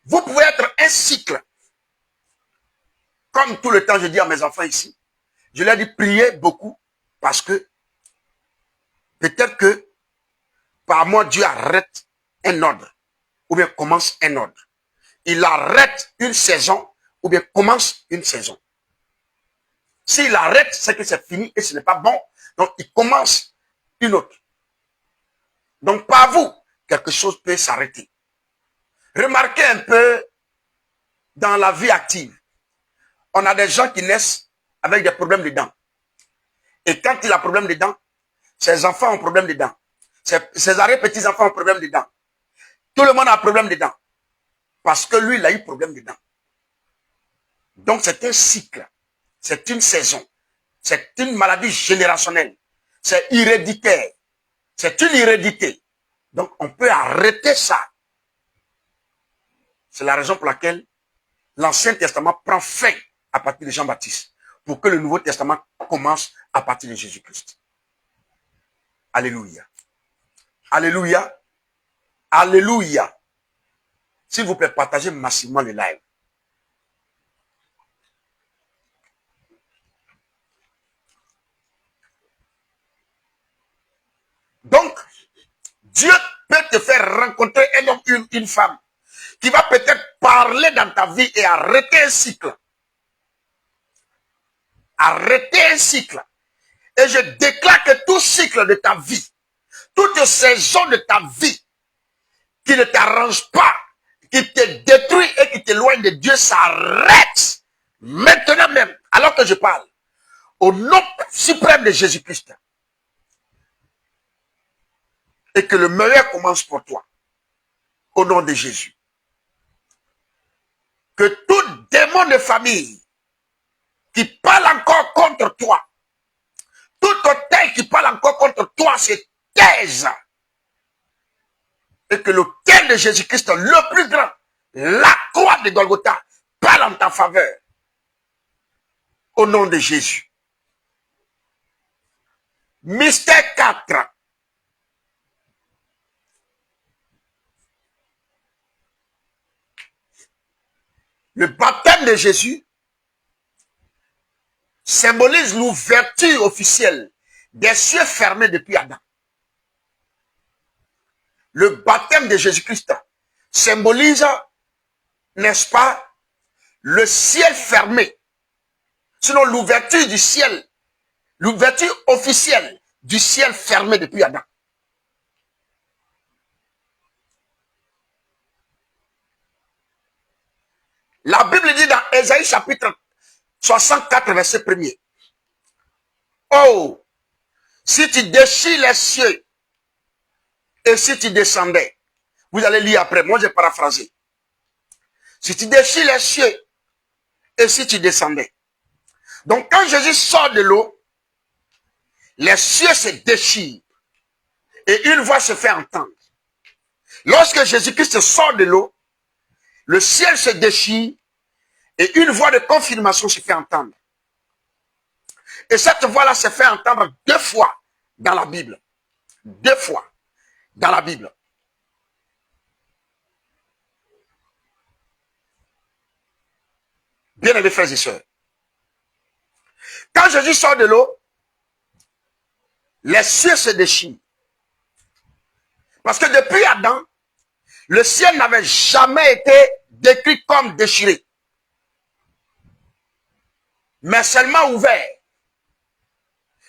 vous pouvez être un cycle. Comme tout le temps, je dis à mes enfants ici, je leur dis priez beaucoup parce que peut-être que par moi, Dieu arrête un ordre ou bien commence un ordre. Il arrête une saison ou bien commence une saison. S'il arrête, c'est que c'est fini et ce n'est pas bon. Donc, il commence une autre. Donc, par vous, quelque chose peut s'arrêter. Remarquez un peu dans la vie active. On a des gens qui naissent avec des problèmes de dents. Et quand il a problème de dents, ses enfants ont problème de dents. Ses arrière-petits-enfants ont problème de dents. Tout le monde a problème de dents. Parce que lui, il a eu problème de dents. Donc, c'est un cycle. C'est une saison. C'est une maladie générationnelle. C'est héréditaire. C'est une hérédité. Donc, on peut arrêter ça. C'est la raison pour laquelle l'Ancien Testament prend fin à partir de Jean-Baptiste. Pour que le Nouveau Testament commence à partir de Jésus-Christ. Alléluia. Alléluia. Alléluia. S'il vous plaît, partagez massivement le live. Donc, Dieu peut te faire rencontrer un homme, une femme, qui va peut-être parler dans ta vie et arrêter un cycle. Arrêter un cycle. Et je déclare que tout cycle de ta vie, toute saison de ta vie, qui ne t'arrange pas, qui te détruit et qui t'éloigne de Dieu, s'arrête maintenant même, alors que je parle, au nom suprême de Jésus-Christ. Et que le meilleur commence pour toi. Au nom de Jésus. Que tout démon de famille qui parle encore contre toi, tout autel qui parle encore contre toi se taise. Et que l'autel de Jésus-Christ, le plus grand, la croix de Golgotha, parle en ta faveur. Au nom de Jésus. Mystère 4. Le baptême de Jésus symbolise l'ouverture officielle des cieux fermés depuis Adam. Le baptême de Jésus-Christ symbolise, n'est-ce pas, le ciel fermé. Sinon, l'ouverture du ciel, l'ouverture officielle du ciel fermé depuis Adam. La Bible dit dans Ésaïe chapitre 64, verset 1er. Oh, si tu déchires les cieux et si tu descendais, vous allez lire après, moi j'ai paraphrasé. Si tu déchires les cieux et si tu descendais. Donc quand Jésus sort de l'eau, les cieux se déchirent et une voix se fait entendre. Lorsque Jésus-Christ sort de l'eau, le ciel se déchire et une voix de confirmation se fait entendre. Et cette voix-là se fait entendre 2 fois dans la Bible. 2 fois dans la Bible. Bien-aimés frères et sœurs, quand Jésus sort de l'eau, les cieux se déchirent. Parce que depuis Adam, le ciel n'avait jamais été décrit comme déchiré. Mais seulement ouvert.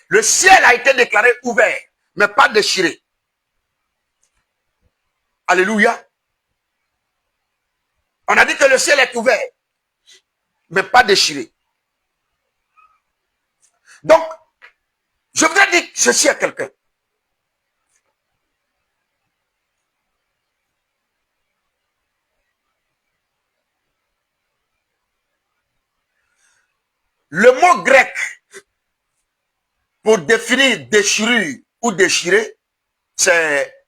Le ciel a été déclaré ouvert, mais pas déchiré. Alléluia. On a dit que le ciel est ouvert, mais pas déchiré. Donc, je voudrais dire ceci à quelqu'un. Pour définir déchirure ou déchirer, c'est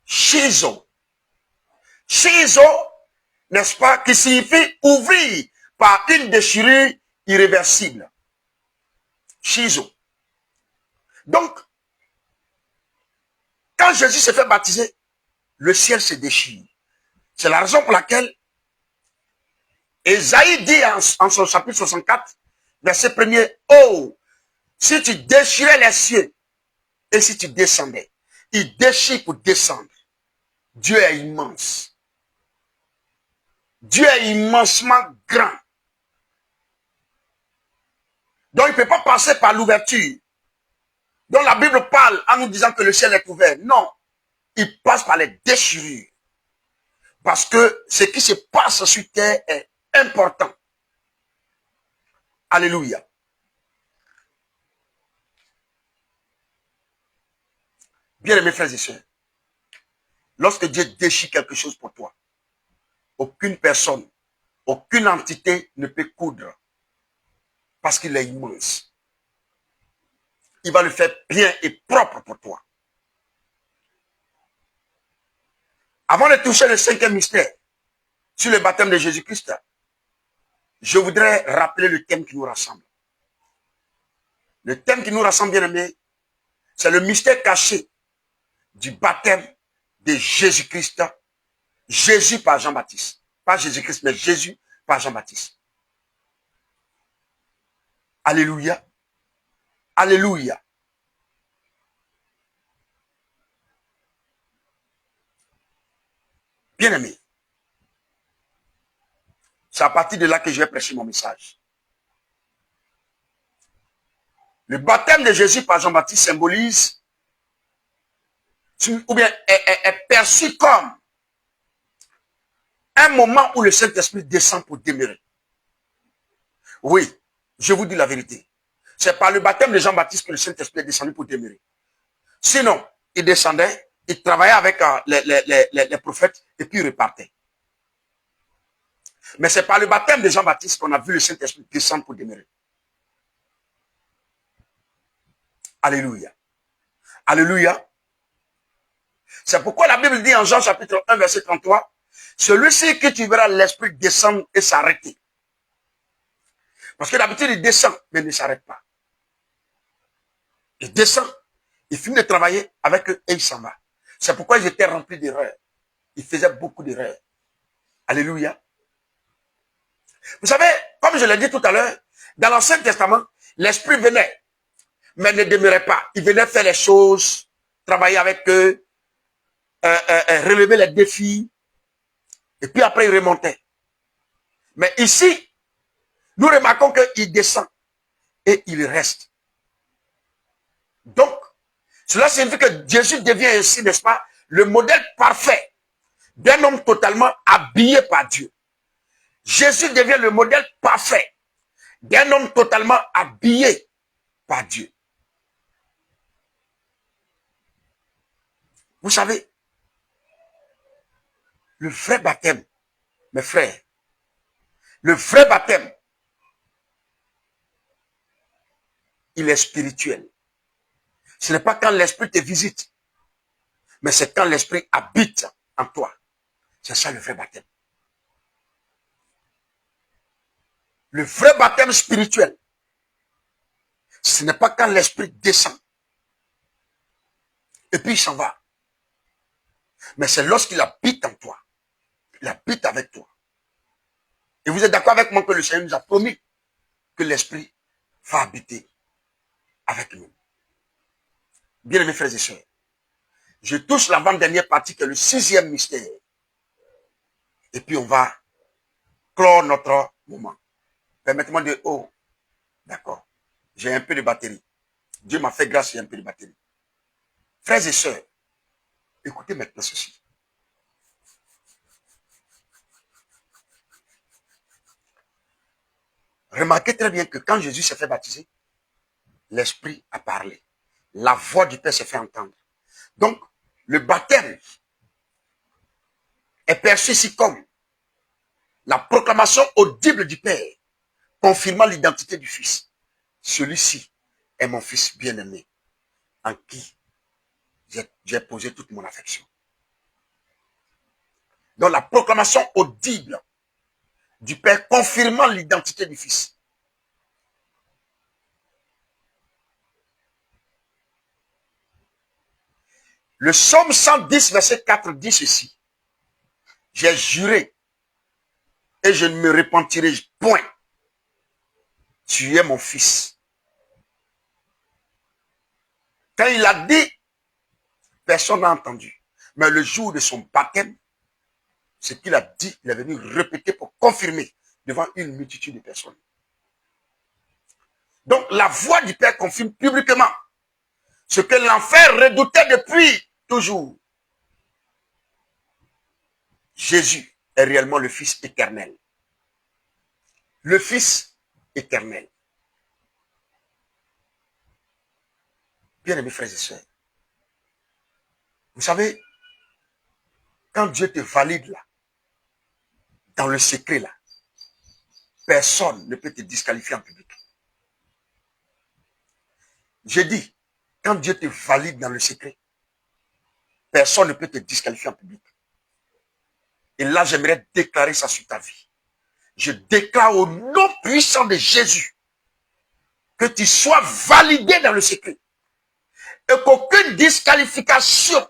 schizo. Schizo, n'est-ce pas, qui signifie ouvrir par une déchirure irréversible. Schizo. Donc, quand Jésus s'est fait baptiser, le ciel se déchire. C'est la raison pour laquelle Ésaïe dit en son chapitre 64, verset 1er, oh, si tu déchirais les cieux et si tu descendais, il déchire pour descendre. Dieu est immense. Dieu est immensement grand. Donc il ne peut pas passer par l'ouverture. Donc la Bible parle en nous disant que le ciel est ouvert. Non, il passe par les déchirures. Parce que ce qui se passe sur terre est important. Alléluia. Bien-aimés frères et sœurs, lorsque Dieu déchire quelque chose pour toi, aucune personne, aucune entité ne peut coudre. Parce qu'il est immense. Il va le faire bien et propre pour toi. Avant de toucher le 5e mystère, sur le baptême de Jésus-Christ, je voudrais rappeler le thème qui nous rassemble. Le thème qui nous rassemble, bien aimé, c'est le mystère caché du baptême de Jésus-Christ. Jésus par Jean-Baptiste. Pas Jésus-Christ, mais Jésus par Jean-Baptiste. Alléluia. Alléluia. Bien aimé, c'est à partir de là que je vais prêcher mon message. Le baptême de Jésus par Jean-Baptiste symbolise, ou bien est perçu comme un moment où le Saint-Esprit descend pour demeurer. Oui, je vous dis la vérité. C'est par le baptême de Jean-Baptiste que le Saint-Esprit est descendu pour demeurer. Sinon, il descendait, il travaillait avec les prophètes et puis il repartait. Mais c'est par le baptême de Jean-Baptiste qu'on a vu le Saint-Esprit descendre pour demeurer. Alléluia. Alléluia. C'est pourquoi la Bible dit en Jean chapitre 1 verset 33, celui-ci que tu verras l'Esprit descendre et s'arrêter. Parce que d'habitude il descend mais il ne s'arrête pas. Il descend, il finit de travailler avec eux et il s'en va. C'est pourquoi ils étaient remplis d'erreurs. Ils faisaient beaucoup d'erreurs. Alléluia. Vous savez, comme je l'ai dit tout à l'heure, dans l'Ancien Testament, l'Esprit venait, mais ne demeurait pas. Il venait faire les choses, travailler avec eux, relever les défis, et puis après il remontait. Mais ici, nous remarquons qu'il descend et il reste. Donc, cela signifie que Jésus devient ainsi, n'est-ce pas, le modèle parfait d'un homme totalement habillé par Dieu. Jésus devient le modèle parfait d'un homme totalement habillé par Dieu. Vous savez, le vrai baptême, mes frères, le vrai baptême, il est spirituel. Ce n'est pas quand l'Esprit te visite, mais c'est quand l'Esprit habite en toi. C'est ça le vrai baptême. Le vrai baptême spirituel, ce n'est pas quand l'Esprit descend et puis il s'en va. Mais c'est lorsqu'il habite en toi. Il habite avec toi. Et vous êtes d'accord avec moi que le Seigneur nous a promis que l'Esprit va habiter avec nous. Bien aimés frères et sœurs, je touche l'avant-dernière partie qui est le 6e mystère. Et puis on va clore notre moment. Permettez-moi de... Oh, d'accord. J'ai un peu de batterie. Dieu m'a fait grâce, j'ai un peu de batterie. Frères et sœurs, écoutez maintenant ceci. Remarquez très bien que quand Jésus s'est fait baptiser, l'Esprit a parlé. La voix du Père s'est fait entendre. Donc, le baptême est perçu ici comme la proclamation audible du Père, confirmant l'identité du Fils. celui-ci est mon fils bien-aimé, en qui j'ai posé toute mon affection. Donc la proclamation audible du Père confirmant l'identité du Fils. Le psaume 110, verset 4 dit ceci. J'ai juré et je ne me repentirai point. Tu es mon fils. Quand il a dit, personne n'a entendu. Mais le jour de son baptême, ce qu'il a dit, il est venu répéter pour confirmer devant une multitude de personnes. Donc la voix du Père confirme publiquement ce que l'enfer redoutait depuis toujours. Jésus est réellement le Fils éternel. Le Fils éternel. Bien-aimés frères et sœurs, vous savez, quand Dieu te valide là, dans le secret là, personne ne peut te disqualifier en public. J'ai dit, quand Dieu te valide dans le secret, personne ne peut te disqualifier en public. Et là, j'aimerais déclarer ça sur ta vie. Je déclare au nom puissant de Jésus que tu sois validé dans le secret. Et qu'aucune disqualification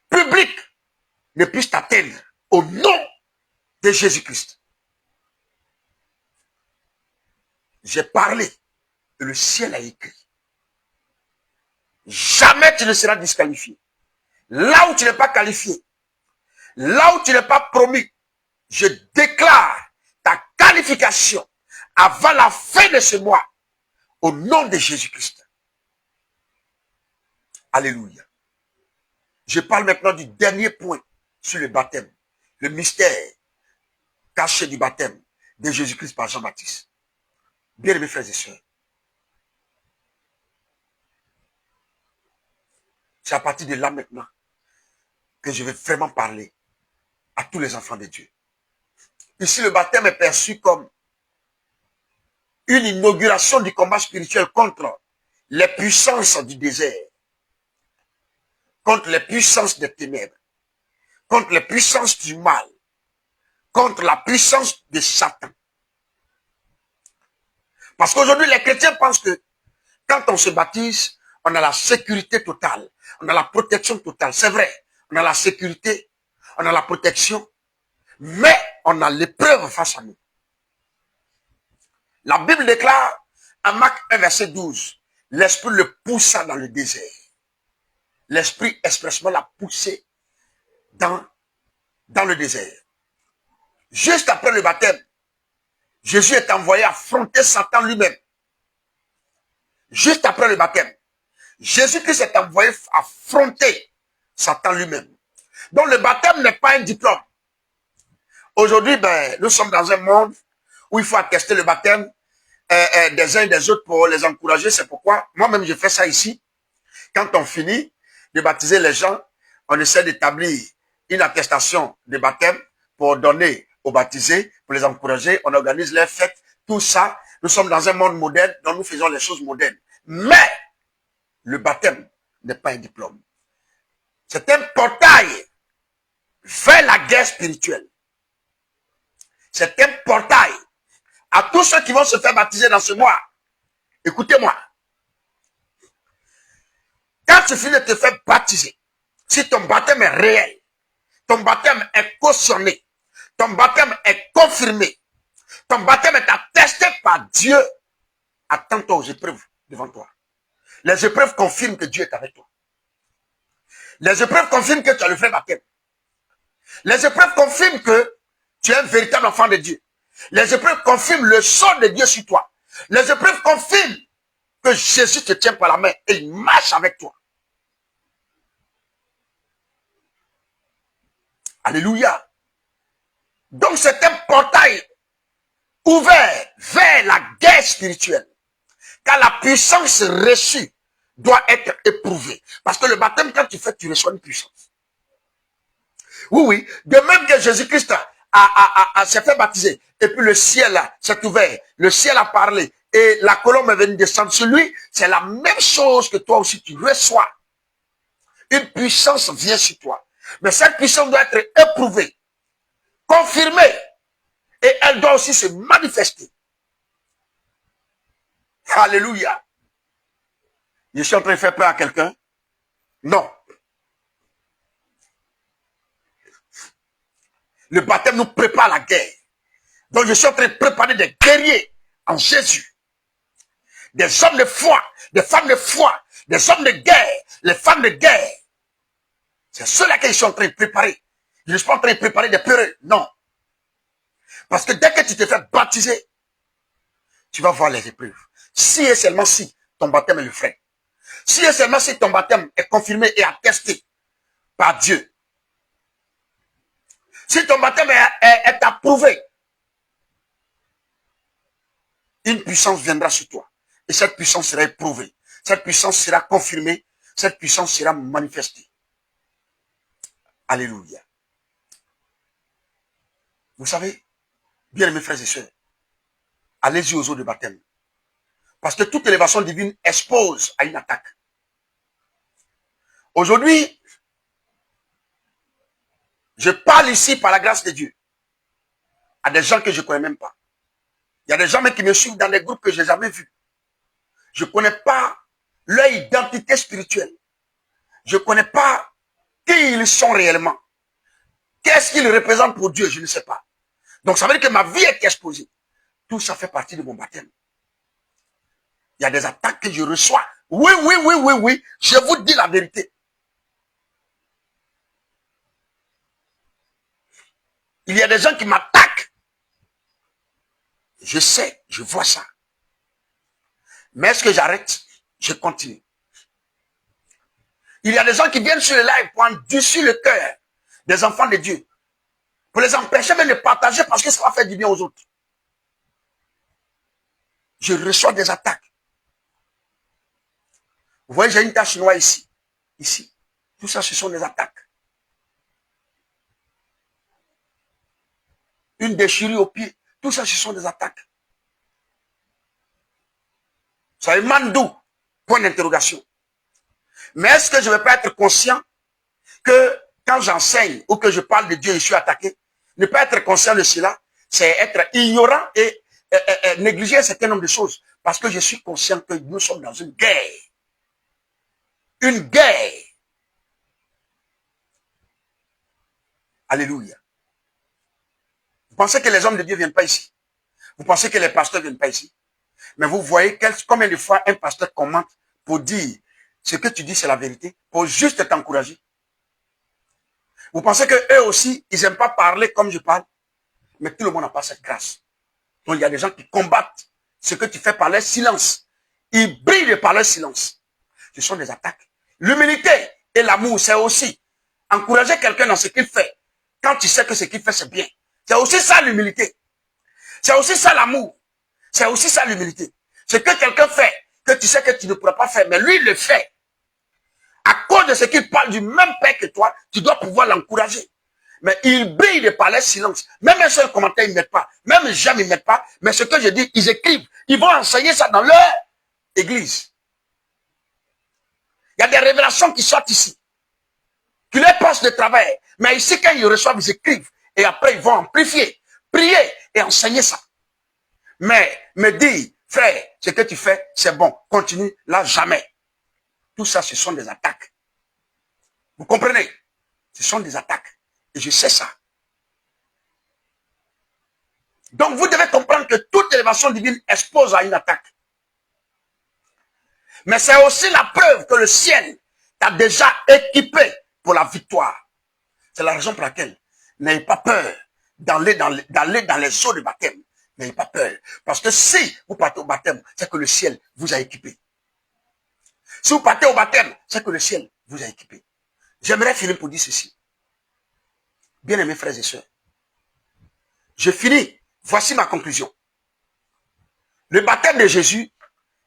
publique ne puisse t'atteindre au nom de Jésus-Christ. J'ai parlé et le ciel a écrit. Jamais tu ne seras disqualifié. Là où tu n'es pas qualifié, là où tu n'es pas promis, je déclare ta qualification avant la fin de ce mois au nom de Jésus-Christ. Alléluia. Je parle maintenant du dernier point sur le baptême, le mystère caché du baptême de Jésus-Christ par Jean-Baptiste. Bien-aimés frères et sœurs, c'est à partir de là maintenant que je vais vraiment parler à tous les enfants de Dieu. Ici, le baptême est perçu comme une inauguration du combat spirituel contre les puissances du désert, contre les puissances des ténèbres, contre les puissances du mal, contre la puissance de Satan. Parce qu'aujourd'hui, les chrétiens pensent que quand on se baptise, on a la sécurité totale, on a la protection totale. C'est vrai, on a la sécurité, on a la protection, mais on a l'épreuve face à nous. La Bible déclare, en Marc 1, verset 12, l'Esprit le poussa dans le désert. L'Esprit expressement l'a poussé dans le désert. Juste après le baptême, Jésus est envoyé affronter Satan lui-même. Juste après le baptême, Jésus-Christ est envoyé affronter Satan lui-même. Donc le baptême n'est pas un diplôme. Aujourd'hui, nous sommes dans un monde où il faut attester le baptême des uns et des autres pour les encourager. C'est pourquoi moi-même je fais ça ici. Quand on finit de baptiser les gens, on essaie d'établir une attestation de baptême pour donner aux baptisés, pour les encourager. On organise les fêtes, tout ça. Nous sommes dans un monde moderne, donc nous faisons les choses modernes. Mais le baptême n'est pas un diplôme. C'est un portail vers la guerre spirituelle. C'est un portail à tous ceux qui vont se faire baptiser dans ce mois. Écoutez-moi. Quand tu finis de te faire baptiser, si ton baptême est réel, ton baptême est cautionné, ton baptême est confirmé, ton baptême est attesté par Dieu, attends-toi aux épreuves devant toi. Les épreuves confirment que Dieu est avec toi. Les épreuves confirment que tu as le vrai baptême. Les épreuves confirment que tu es un véritable enfant de Dieu. Les épreuves confirment le sort de Dieu sur toi. Les épreuves confirment que Jésus te tient par la main et il marche avec toi. Alléluia. Donc c'est un portail ouvert vers la guerre spirituelle. Car la puissance reçue doit être éprouvée. Parce que le baptême, quand tu fais, tu reçois une puissance. Oui, oui. De même que Jésus-Christ s'est fait baptiser. Et puis le ciel s'est ouvert. Le ciel a parlé. et la colombe est venue descendre sur lui, c'est la même chose que toi aussi tu reçois. Une puissance vient sur toi. Mais cette puissance doit être éprouvée, confirmée, et elle doit aussi se manifester. Alléluia. Je suis en train de faire peur à quelqu'un? Non. Le baptême nous prépare à la guerre. Donc je suis en train de préparer des guerriers en Jésus. Des hommes de foi, des femmes de foi, des hommes de guerre, les femmes de guerre. C'est ceux-là que je suis en train de préparer. Je ne suis pas en train de préparer des peureux. Non. Parce que dès que tu te fais baptiser, tu vas voir les épreuves. Si et seulement si ton baptême est le frère. Si et seulement si ton baptême est confirmé et attesté par Dieu. Si ton baptême est approuvé, une puissance viendra sur toi. Et cette puissance sera éprouvée. Cette puissance sera confirmée. Cette puissance sera manifestée. Alléluia. Vous savez, bien mes frères et sœurs, allez-y aux eaux de baptême. Parce que toute élévation divine expose à une attaque. Aujourd'hui, je parle ici par la grâce de Dieu à des gens que je ne connais même pas. Il y a des gens qui me suivent dans des groupes que je n'ai jamais vus. Je ne connais pas leur identité spirituelle. Je ne connais pas qui ils sont réellement. Qu'est-ce qu'ils représentent pour Dieu, je ne sais pas. Donc ça veut dire que ma vie est exposée. Tout ça fait partie de mon baptême. Il y a des attaques que je reçois. Oui, oui, oui, oui, oui. Je vous dis la vérité. Il y a des gens qui m'attaquent. Je sais, je vois ça. Mais est-ce que j'arrête? Je continue. Il y a des gens qui viennent sur le live pour endurcir le cœur des enfants de Dieu. Pour les empêcher même de partager parce que ça va faire du bien aux autres. Je reçois des attaques. Vous voyez, j'ai une tache noire ici. Ici. Tout ça, ce sont des attaques. Une déchirure au pied. Tout ça, ce sont des attaques. Ça émane d'où? Point d'interrogation. Mais est-ce que je ne vais pas être conscient que quand j'enseigne ou que je parle de Dieu, je suis attaqué? Ne pas être conscient de cela, c'est être ignorant et négliger un certain nombre de choses. Parce que je suis conscient que nous sommes dans une guerre. Une guerre. Alléluia. Vous pensez que les hommes de Dieu ne viennent pas ici? Vous pensez que les pasteurs ne viennent pas ici? Mais vous voyez combien de fois un pasteur commente pour dire ce que tu dis c'est la vérité, pour juste t'encourager. Vous pensez qu'eux aussi, ils n'aiment pas parler comme je parle? Mais tout le monde n'a pas cette grâce. Donc il y a des gens qui combattent ce que tu fais par leur silence. Ils brillent par leur silence. Ce sont des attaques. L'humilité et l'amour, c'est aussi encourager quelqu'un dans ce qu'il fait. Quand tu sais que ce qu'il fait, c'est bien. C'est aussi ça l'humilité. C'est aussi ça l'amour. C'est aussi ça l'humilité. Ce que quelqu'un fait, que tu sais que tu ne pourras pas faire, mais lui, il le fait. À cause de ce qu'il parle du même père que toi, tu dois pouvoir l'encourager. Mais il brille de par leur silence. Même un seul commentaire, ils ne mettent pas. Même jamais ils ne mettent pas. Mais ce que je dis, ils écrivent. Ils vont enseigner ça dans leur église. Il y a des révélations qui sortent ici. Qui leur passent de travail. Mais ici, quand ils reçoivent, ils écrivent. Et après, ils vont amplifier, prier et enseigner ça. Mais me dire, frère, ce que tu fais, c'est bon. Continue, là, jamais. Tout ça, ce sont des attaques. Vous comprenez? Ce sont des attaques. Et je sais ça. Donc, vous devez comprendre que toute élévation divine expose à une attaque. Mais c'est aussi la preuve que le ciel t'a déjà équipé pour la victoire. C'est la raison pour laquelle n'ayez pas peur d'aller dans les eaux de baptême. N'ayez pas peur. Parce que si vous partez au baptême, c'est que le ciel vous a équipé. Si vous partez au baptême, c'est que le ciel vous a équipé. J'aimerais finir pour dire ceci. Bien-aimés frères et sœurs, je finis. Voici ma conclusion. Le baptême de Jésus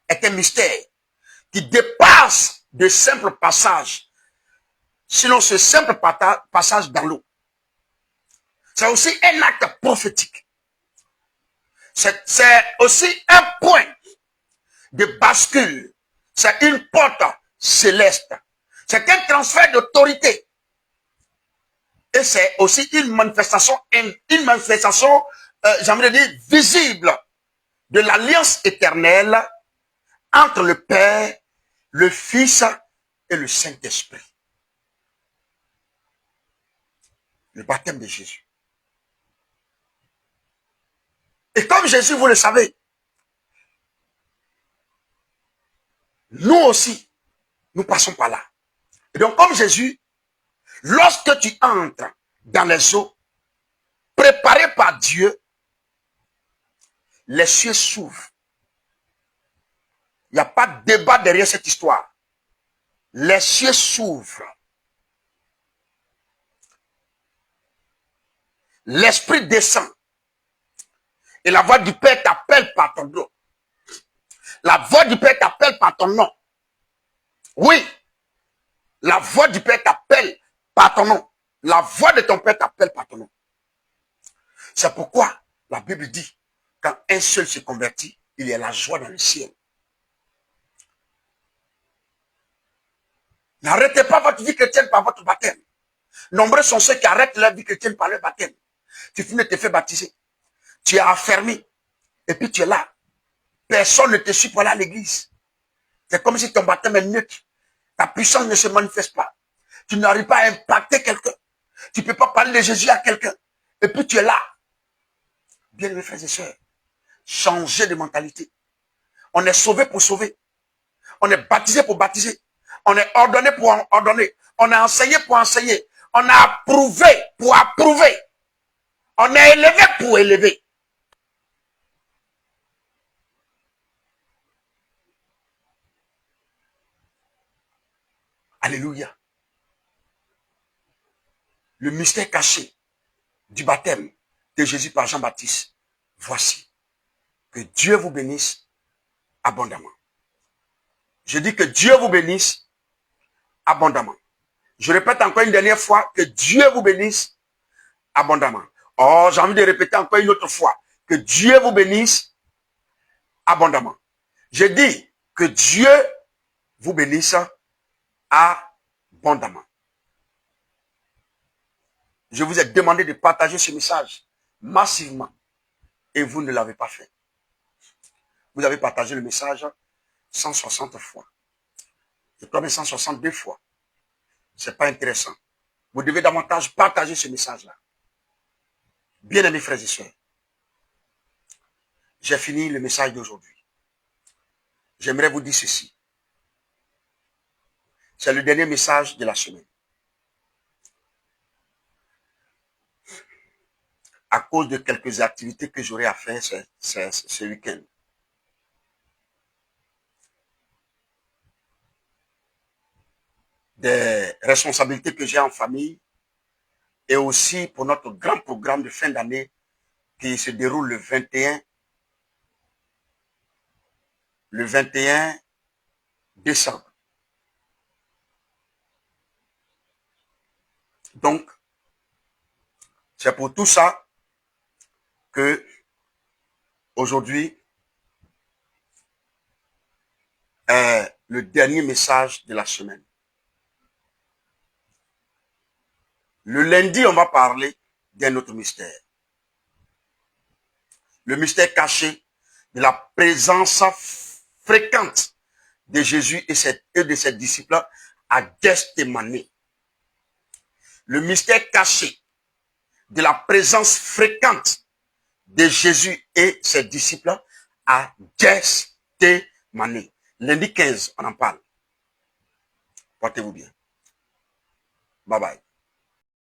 est un mystère qui dépasse de simples passages. Sinon, ce simple passage dans l'eau. C'est aussi un acte prophétique. C'est aussi un point de bascule. C'est une porte céleste. C'est un transfert d'autorité. Et c'est aussi une manifestation, j'aimerais dire, visible de l'alliance éternelle entre le Père, le Fils et le Saint-Esprit. Le baptême de Jésus. Et comme Jésus, vous le savez, nous aussi, nous passons par là. Et donc, comme Jésus, lorsque tu entres dans les eaux, préparées par Dieu, les cieux s'ouvrent. Il n'y a pas de débat derrière cette histoire. Les cieux s'ouvrent. L'Esprit descend. Et la voix du Père t'appelle par ton nom. La voix du Père t'appelle par ton nom. Oui. La voix du Père t'appelle par ton nom. La voix de ton Père t'appelle par ton nom. C'est pourquoi la Bible dit, quand un seul se convertit, il y a la joie dans le ciel. N'arrêtez pas votre vie chrétienne par votre baptême. Nombreux sont ceux qui arrêtent leur vie chrétienne par leur baptême. Tu finis de te faire baptiser. Tu es affermi. Et puis tu es là. Personne ne te suit pour aller à l'église. C'est comme si ton baptême est neutre. Ta puissance ne se manifeste pas. Tu n'arrives pas à impacter quelqu'un. Tu ne peux pas parler de Jésus à quelqu'un. Et puis tu es là. Bien mes frères et sœurs, changez de mentalité. On est sauvé pour sauver. On est baptisé pour baptiser. On est ordonné pour ordonner. On est enseigné pour enseigner. On a approuvé pour approuver. On est élevé pour élever. Alléluia. Le mystère caché du baptême de Jésus par Jean-Baptiste. Voici. Que Dieu vous bénisse abondamment. Je dis que Dieu vous bénisse abondamment. Je répète encore une dernière fois, que Dieu vous bénisse abondamment. Oh, j'ai envie de répéter encore une autre fois, que Dieu vous bénisse abondamment. Je dis que Dieu vous bénisse abondamment. Je vous ai demandé de partager ce message massivement et vous ne l'avez pas fait. Vous avez partagé le message 160 fois. Je crois même 162 fois. C'est pas intéressant. Vous devez davantage partager ce message-là. Bien-aimés frères et sœurs, j'ai fini le message d'aujourd'hui. J'aimerais vous dire ceci. C'est le dernier message de la semaine. À cause de quelques activités que j'aurai à faire ce week-end. Des responsabilités que j'ai en famille et aussi pour notre grand programme de fin d'année qui se déroule le 21 décembre. Donc, c'est pour tout ça que aujourd'hui est le dernier message de la semaine. Le lundi, on va parler d'un autre mystère. Le mystère caché de la présence fréquente de Jésus et de ses disciples à Gethsémane. Le mystère caché de la présence fréquente de Jésus et ses disciples à Gethsémane. Lundi 15, on en parle. Portez-vous bien. Bye bye.